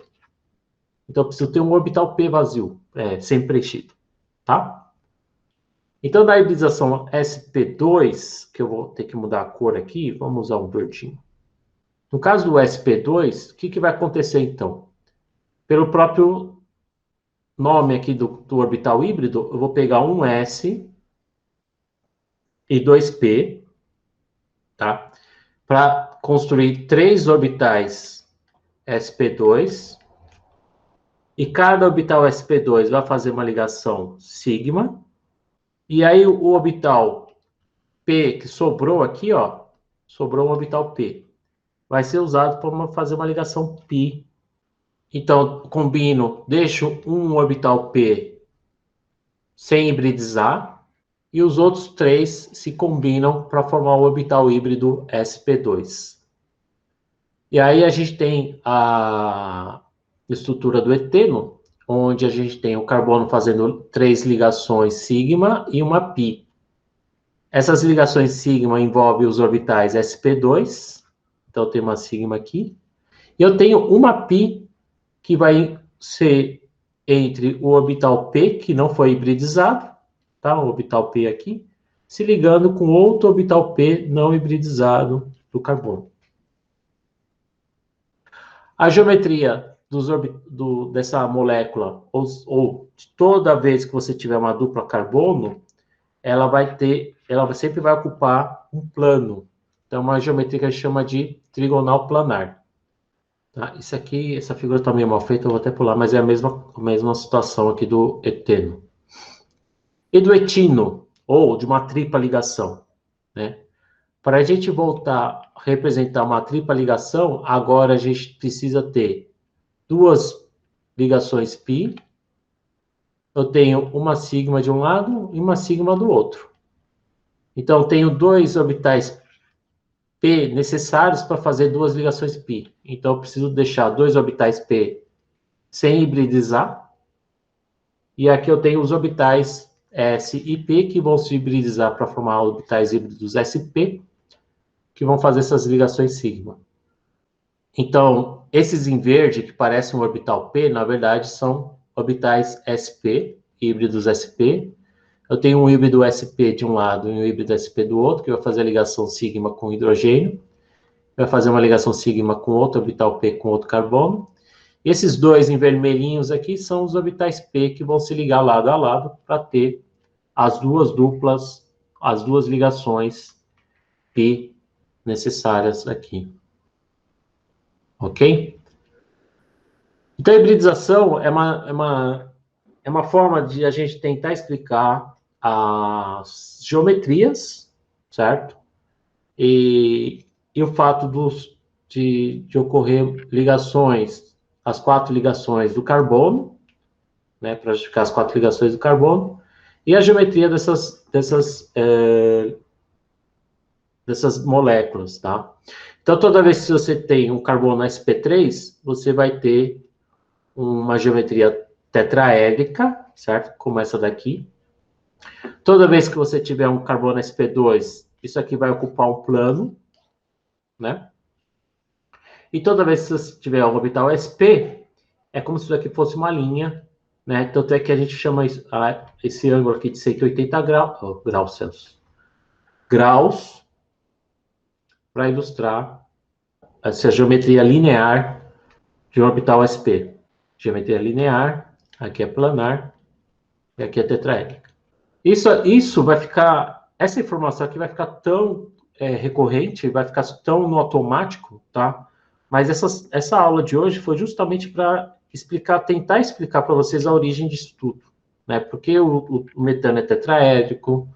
Então, eu preciso ter um orbital p vazio, sem preenchido, tá? Então, na hibridização sp2, que eu vou ter que mudar a cor aqui, vamos usar um verdinho. No caso do sp2, o que vai acontecer, então? Pelo próprio nome aqui do orbital híbrido, eu vou pegar um S e 2P, tá? Para construir 3 orbitais sp2. E cada orbital sp2 vai fazer uma ligação sigma. E aí o orbital P que sobrou aqui, ó, sobrou um orbital P, vai ser usado para fazer uma ligação pi. Então, combino, deixo um orbital P sem hibridizar e os outros 3 se combinam para formar o orbital híbrido sp2. E aí a gente tem a estrutura do eteno, onde a gente tem o carbono fazendo 3 ligações sigma e uma pi. Essas ligações sigma envolvem os orbitais sp2, então eu tenho uma sigma aqui, e eu tenho uma pi que vai ser entre o orbital p, que não foi hibridizado, tá? O orbital p aqui, se ligando com outro orbital p não hibridizado do carbono. A geometria dessa molécula, ou toda vez que você tiver uma dupla carbono, ela sempre vai ocupar um plano. Então, é uma geometria que a gente chama de trigonal planar. Tá? Isso aqui, essa figura está meio mal feita, eu vou até pular, mas é a mesma situação aqui do eteno. E do etino, ou de uma tripla ligação, né? Para a gente voltar a representar uma tripla ligação, agora a gente precisa ter duas ligações π. Eu tenho uma sigma de um lado e uma sigma do outro. Então, eu tenho dois orbitais p necessários para fazer duas ligações π. Então, eu preciso deixar dois orbitais p sem hibridizar. E aqui eu tenho os orbitais s e p que vão se hibridizar para formar orbitais híbridos sp, que vão fazer essas ligações sigma. Então, esses em verde, que parecem um orbital p, na verdade são orbitais sp, híbridos sp. Eu tenho um híbrido sp de um lado e um híbrido sp do outro, que vai fazer a ligação sigma com hidrogênio. Vai fazer uma ligação sigma com outro orbital p com outro carbono. Esses dois em vermelhinhos aqui são os orbitais p que vão se ligar lado a lado para ter as duas duplas, as duas ligações p necessárias aqui. Ok? Então, a hibridização é uma forma de a gente tentar explicar as geometrias, certo? E o fato de ocorrer ligações, as 4 ligações do carbono, né, para justificar as 4 ligações do carbono, E a geometria dessas moléculas, tá? Então, toda vez que você tem um carbono sp3, você vai ter uma geometria tetraédrica, certo? Como essa daqui. Toda vez que você tiver um carbono sp2, isso aqui vai ocupar um plano, né? E toda vez que você tiver um orbital sp, é como se isso aqui fosse uma linha, né? Tanto é que a gente chama esse ângulo aqui de 180 graus, para ilustrar essa geometria linear de um orbital sp. Geometria linear, aqui é planar, e aqui é tetraédrica. Isso vai ficar, essa informação aqui vai ficar tão recorrente, vai ficar tão no automático, tá? Mas essa aula de hoje foi justamente para tentar explicar para vocês a origem disso tudo, né? Por que o metano é tetraédrico,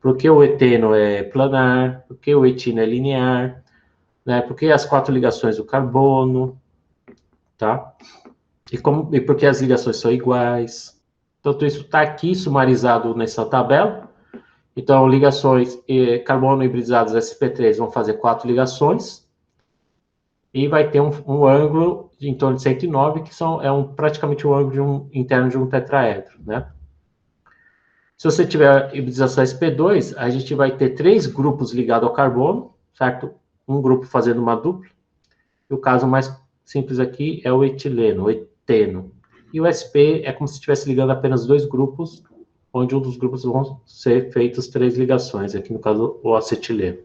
por que o eteno é planar, por que o etino é linear, né? Por que as 4 ligações do carbono, tá? E por que as ligações são iguais. Então, tudo isso está aqui sumarizado nessa tabela. Então, ligações carbono hibridizados sp3 vão fazer 4 ligações. E vai ter um ângulo em torno de 109, que praticamente o ângulo interno de um tetraedro, né? Se você tiver hibridização sp2, a gente vai ter 3 grupos ligados ao carbono, certo? Um grupo fazendo uma dupla. E o caso mais simples aqui é o etileno, o eteno. E o sp é como se estivesse ligando apenas 2 grupos, onde um dos grupos vão ser feitos 3 ligações, aqui no caso o acetileno.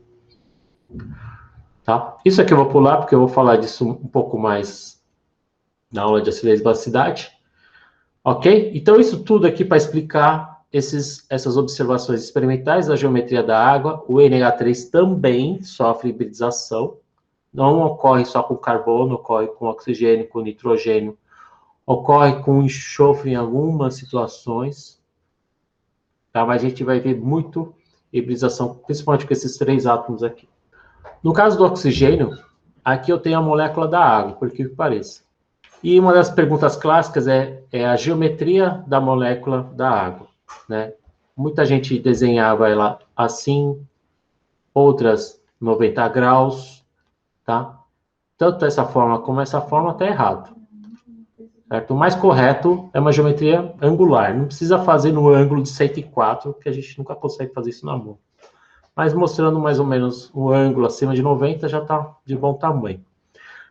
Tá? Isso aqui eu vou pular, porque eu vou falar disso um pouco mais na aula de acidez e basicidade. Ok? Então, isso tudo aqui para explicar essas observações experimentais da geometria da água. O NH3 também sofre hibridização. Não ocorre só com carbono, ocorre com oxigênio, com nitrogênio. Ocorre com enxofre em algumas situações. Tá? Mas a gente vai ver muito hibridização, principalmente com esses 3 átomos aqui. No caso do oxigênio, aqui eu tenho a molécula da água, por que pareça. E uma das perguntas clássicas é a geometria da molécula da água, né? Muita gente desenhava ela assim, outras 90 graus, tá? Tanto essa forma como essa forma está errado. Certo? O mais correto é uma geometria angular. Não precisa fazer no ângulo de 104, que a gente nunca consegue fazer isso na mão. Mas mostrando mais ou menos o ângulo acima de 90 já está de bom tamanho.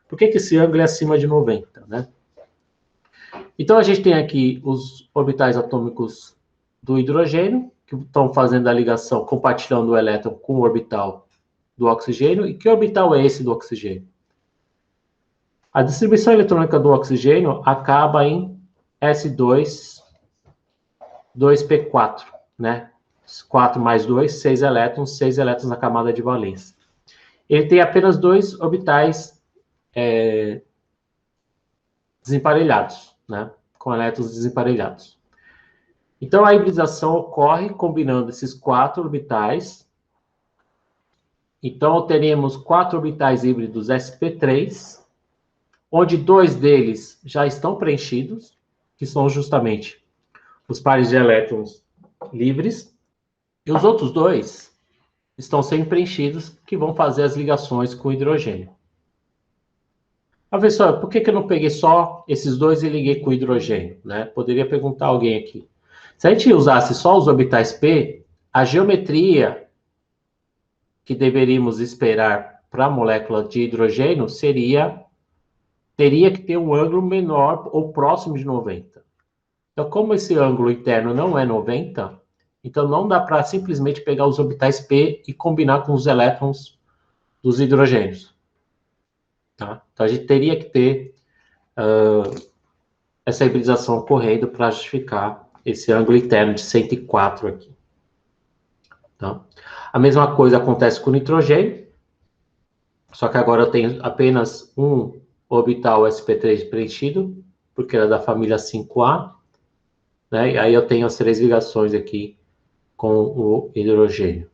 Por que esse ângulo é acima de 90, né? Então, a gente tem aqui os orbitais atômicos do hidrogênio, que estão fazendo a ligação, compartilhando o elétron com o orbital do oxigênio. E que orbital é esse do oxigênio? A distribuição eletrônica do oxigênio acaba em S2, 2p4, né? 4 mais 2, 6 elétrons na camada de valência. Ele tem apenas 2 orbitais desemparelhados, né? Com elétrons desemparelhados. Então, a hibridização ocorre combinando esses 4 orbitais. Então, teremos 4 orbitais híbridos sp3, onde 2 deles já estão preenchidos, que são justamente os pares de elétrons livres, e os outros 2 estão sem preenchidos, que vão fazer as ligações com o hidrogênio. Professor, por que eu não peguei só esses 2 e liguei com o hidrogênio, né? Poderia perguntar alguém aqui. Se a gente usasse só os orbitais P, a geometria que deveríamos esperar para a molécula de hidrogênio teria que ter um ângulo menor ou próximo de 90. Então, como esse ângulo interno não é 90, então não dá para simplesmente pegar os orbitais P e combinar com os elétrons dos hidrogênios. Tá? Então, a gente teria que ter essa hibridização ocorrendo para justificar esse ângulo interno de 104 aqui. Tá? A mesma coisa acontece com o nitrogênio, só que agora eu tenho apenas um orbital sp3 preenchido, porque era da família 5A, né? E aí eu tenho as 3 ligações aqui com o hidrogênio.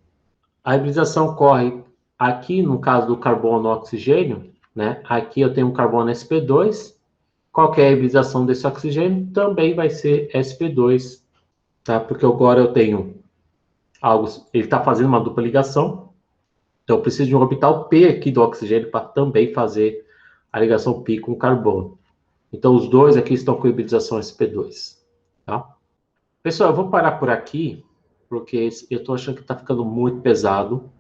A hibridização ocorre aqui, no caso do carbono-oxigênio, né? Aqui eu tenho um carbono sp2, qualquer hibridização desse oxigênio também vai ser sp2 tá? Porque agora eu tenho algo, ele está fazendo uma dupla ligação, então eu preciso de um orbital P aqui do oxigênio para também fazer a ligação π com carbono. Então os dois aqui estão com hibridização sp2, tá? Pessoal, eu vou parar por aqui, porque eu estou achando que está ficando muito pesado,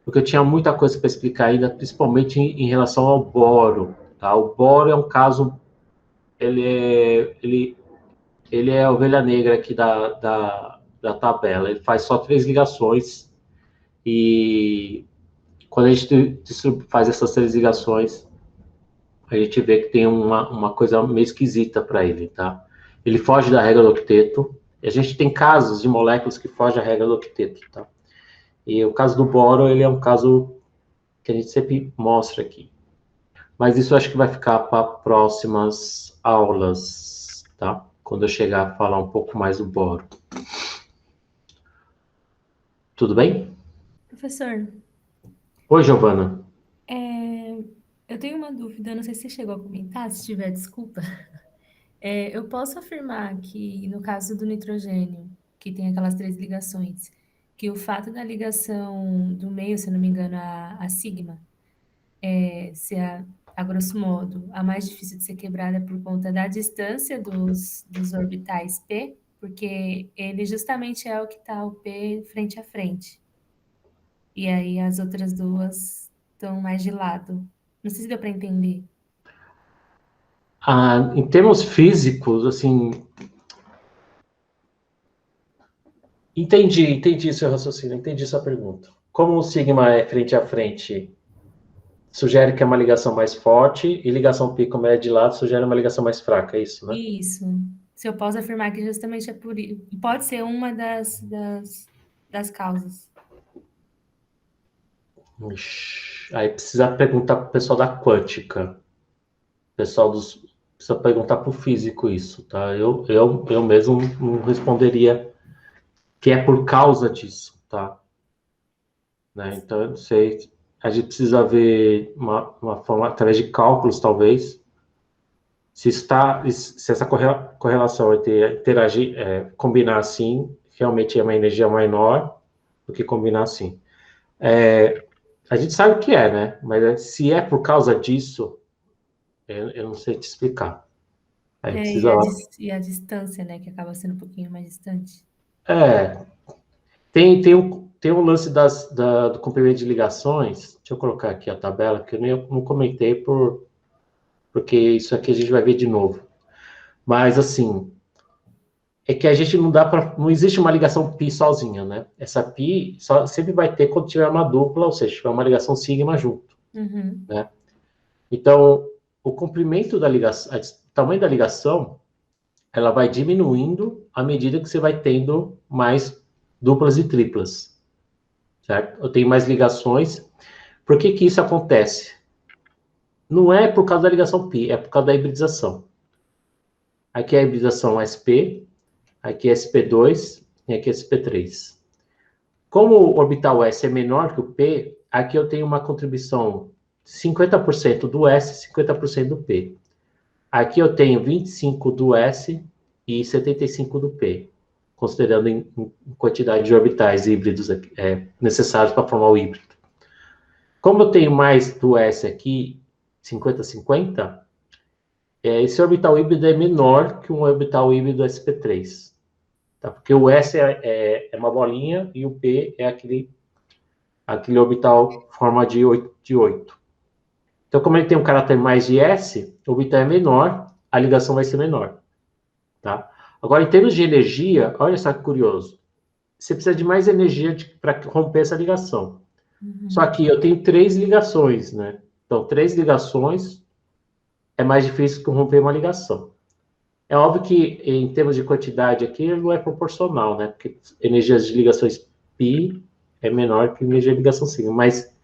porque eu tinha muita coisa para explicar ainda, principalmente em relação ao boro, tá? O boro é um caso, ele é a ovelha negra aqui da tabela. Ele faz só 3 ligações e quando a gente faz essas 3 ligações, a gente vê que tem uma coisa meio esquisita para ele, tá? Ele foge da regra do octeto. E a gente tem casos de moléculas que fogem da regra do octeto, tá? E o caso do boro, ele é um caso que a gente sempre mostra aqui. Mas isso eu acho que vai ficar para próximas aulas, tá? Quando eu chegar a falar um pouco mais do boro. Tudo bem? Professor, Oi, Giovana. eu tenho uma dúvida, não sei se você chegou a comentar, se tiver, desculpa. Eu posso afirmar que, no caso do nitrogênio, que tem aquelas 3 ligações, que o fato da ligação do meio, se eu não me engano, a sigma, ser a grosso modo, a mais difícil de ser quebrada por conta da distância dos orbitais P, porque ele justamente é o que está o P frente a frente. E aí as outras duas estão mais de lado. Não sei se deu para entender. Em termos físicos, assim, entendi seu raciocínio, entendi sua pergunta. Como o sigma é frente a frente, sugere que é uma ligação mais forte, e ligação π, como é de lado, sugere uma ligação mais fraca, é isso, né? Isso. Se eu posso afirmar que justamente é por isso. Pode ser uma das causas. Ixi, aí precisa perguntar para o pessoal da quântica. O pessoal dos. Precisa perguntar para o físico isso, tá? Eu mesmo não responderia que é por causa disso, tá? Né? Então, eu não sei. A gente precisa ver uma forma, através de cálculos, talvez, se essa correlação interagir, combinar assim, realmente é uma energia menor do que combinar assim. A gente sabe o que é, né? Mas se é por causa disso, eu não sei te explicar. Aí E precisa. e a distância, né, que acaba sendo um pouquinho mais distante. É, tem um lance do comprimento de ligações. Deixa eu colocar aqui a tabela, que eu não comentei porque isso aqui a gente vai ver de novo. Mas, assim, é que a gente não dá para. Não existe uma ligação π sozinha, né? Essa π sempre vai ter quando tiver uma dupla, ou seja, tiver uma ligação sigma junto, Uhum. né? Então, o comprimento da ligação, o tamanho da ligação, ela vai diminuindo à medida que você vai tendo mais duplas e triplas, certo? Eu tenho mais ligações. Por que que isso acontece? Não é por causa da ligação π, é por causa da hibridização. Aqui é a hibridização sp, aqui é sp2 e aqui é sp3. Como o orbital s é menor que o p, aqui eu tenho uma contribuição 50% do s, 50% do p. Aqui eu tenho 25 do S e 75 do P, considerando em quantidade de orbitais híbridos necessários para formar o híbrido. Como eu tenho mais do S aqui, 50-50, esse orbital híbrido é menor que um orbital híbrido sp3. Tá? Porque o S é uma bolinha e o P é aquele orbital forma de 8. Então, como ele tem um caráter mais de S, o orbital é menor, a ligação vai ser menor. Tá? Agora, em termos de energia, olha só que curioso. Você precisa de mais energia para romper essa ligação. Só Uhum. que eu tenho 3 ligações, né? Então, 3 ligações é mais difícil que romper uma ligação. É óbvio que, em termos de quantidade aqui, ele não é proporcional, né? Porque energias de ligações π é menor que energia de ligação sigma. Mas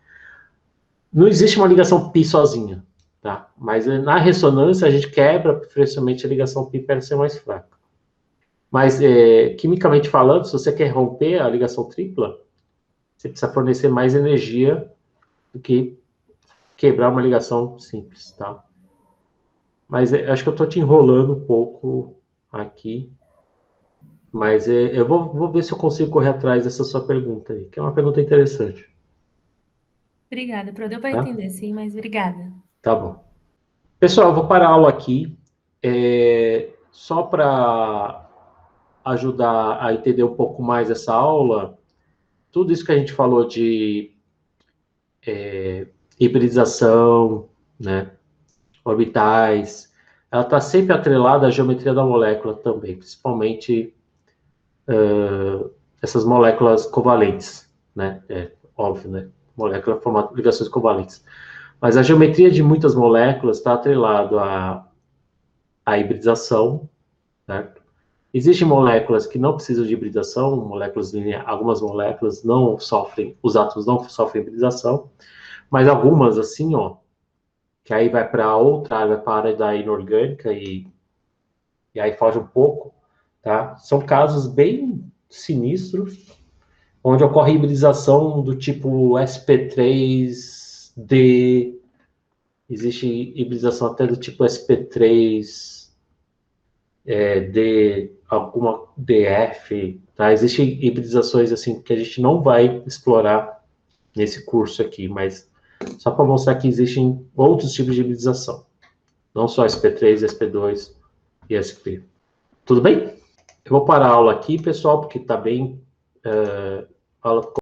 não existe uma ligação π sozinha, tá? Mas na ressonância, a gente quebra preferencialmente a ligação π para ser mais fraca. Mas, quimicamente falando, se você quer romper a ligação tripla, você precisa fornecer mais energia do que quebrar uma ligação simples, tá? Mas acho que eu estou te enrolando um pouco aqui. Mas eu vou ver se eu consigo correr atrás dessa sua pergunta aí, que é uma pergunta interessante, Obrigada, deu para tá? entender, sim, mas obrigada. Tá bom. Pessoal, eu vou parar a aula aqui, só para ajudar a entender um pouco mais essa aula, tudo isso que a gente falou de hibridização, né, orbitais, ela está sempre atrelada à geometria da molécula também, principalmente essas moléculas covalentes, né? É óbvio, né? Molécula forma ligações covalentes. Mas a geometria de muitas moléculas está atrelado à hibridização, certo? Existem moléculas que não precisam de hibridação, moléculas lineares, algumas moléculas não sofrem, os átomos não sofrem hibridação, mas algumas, assim, ó, que aí vai para outra área, para a área da inorgânica e aí foge um pouco, tá? São casos bem sinistros, onde ocorre hibridização do tipo sp3d, existe hibridização até do tipo sp3 D, alguma DF, tá? Existem hibridizações assim que a gente não vai explorar nesse curso aqui, mas só para mostrar que existem outros tipos de hibridização, não só sp3, sp2 e sp. Tudo bem? Eu vou parar a aula aqui, pessoal, porque está bem. A aula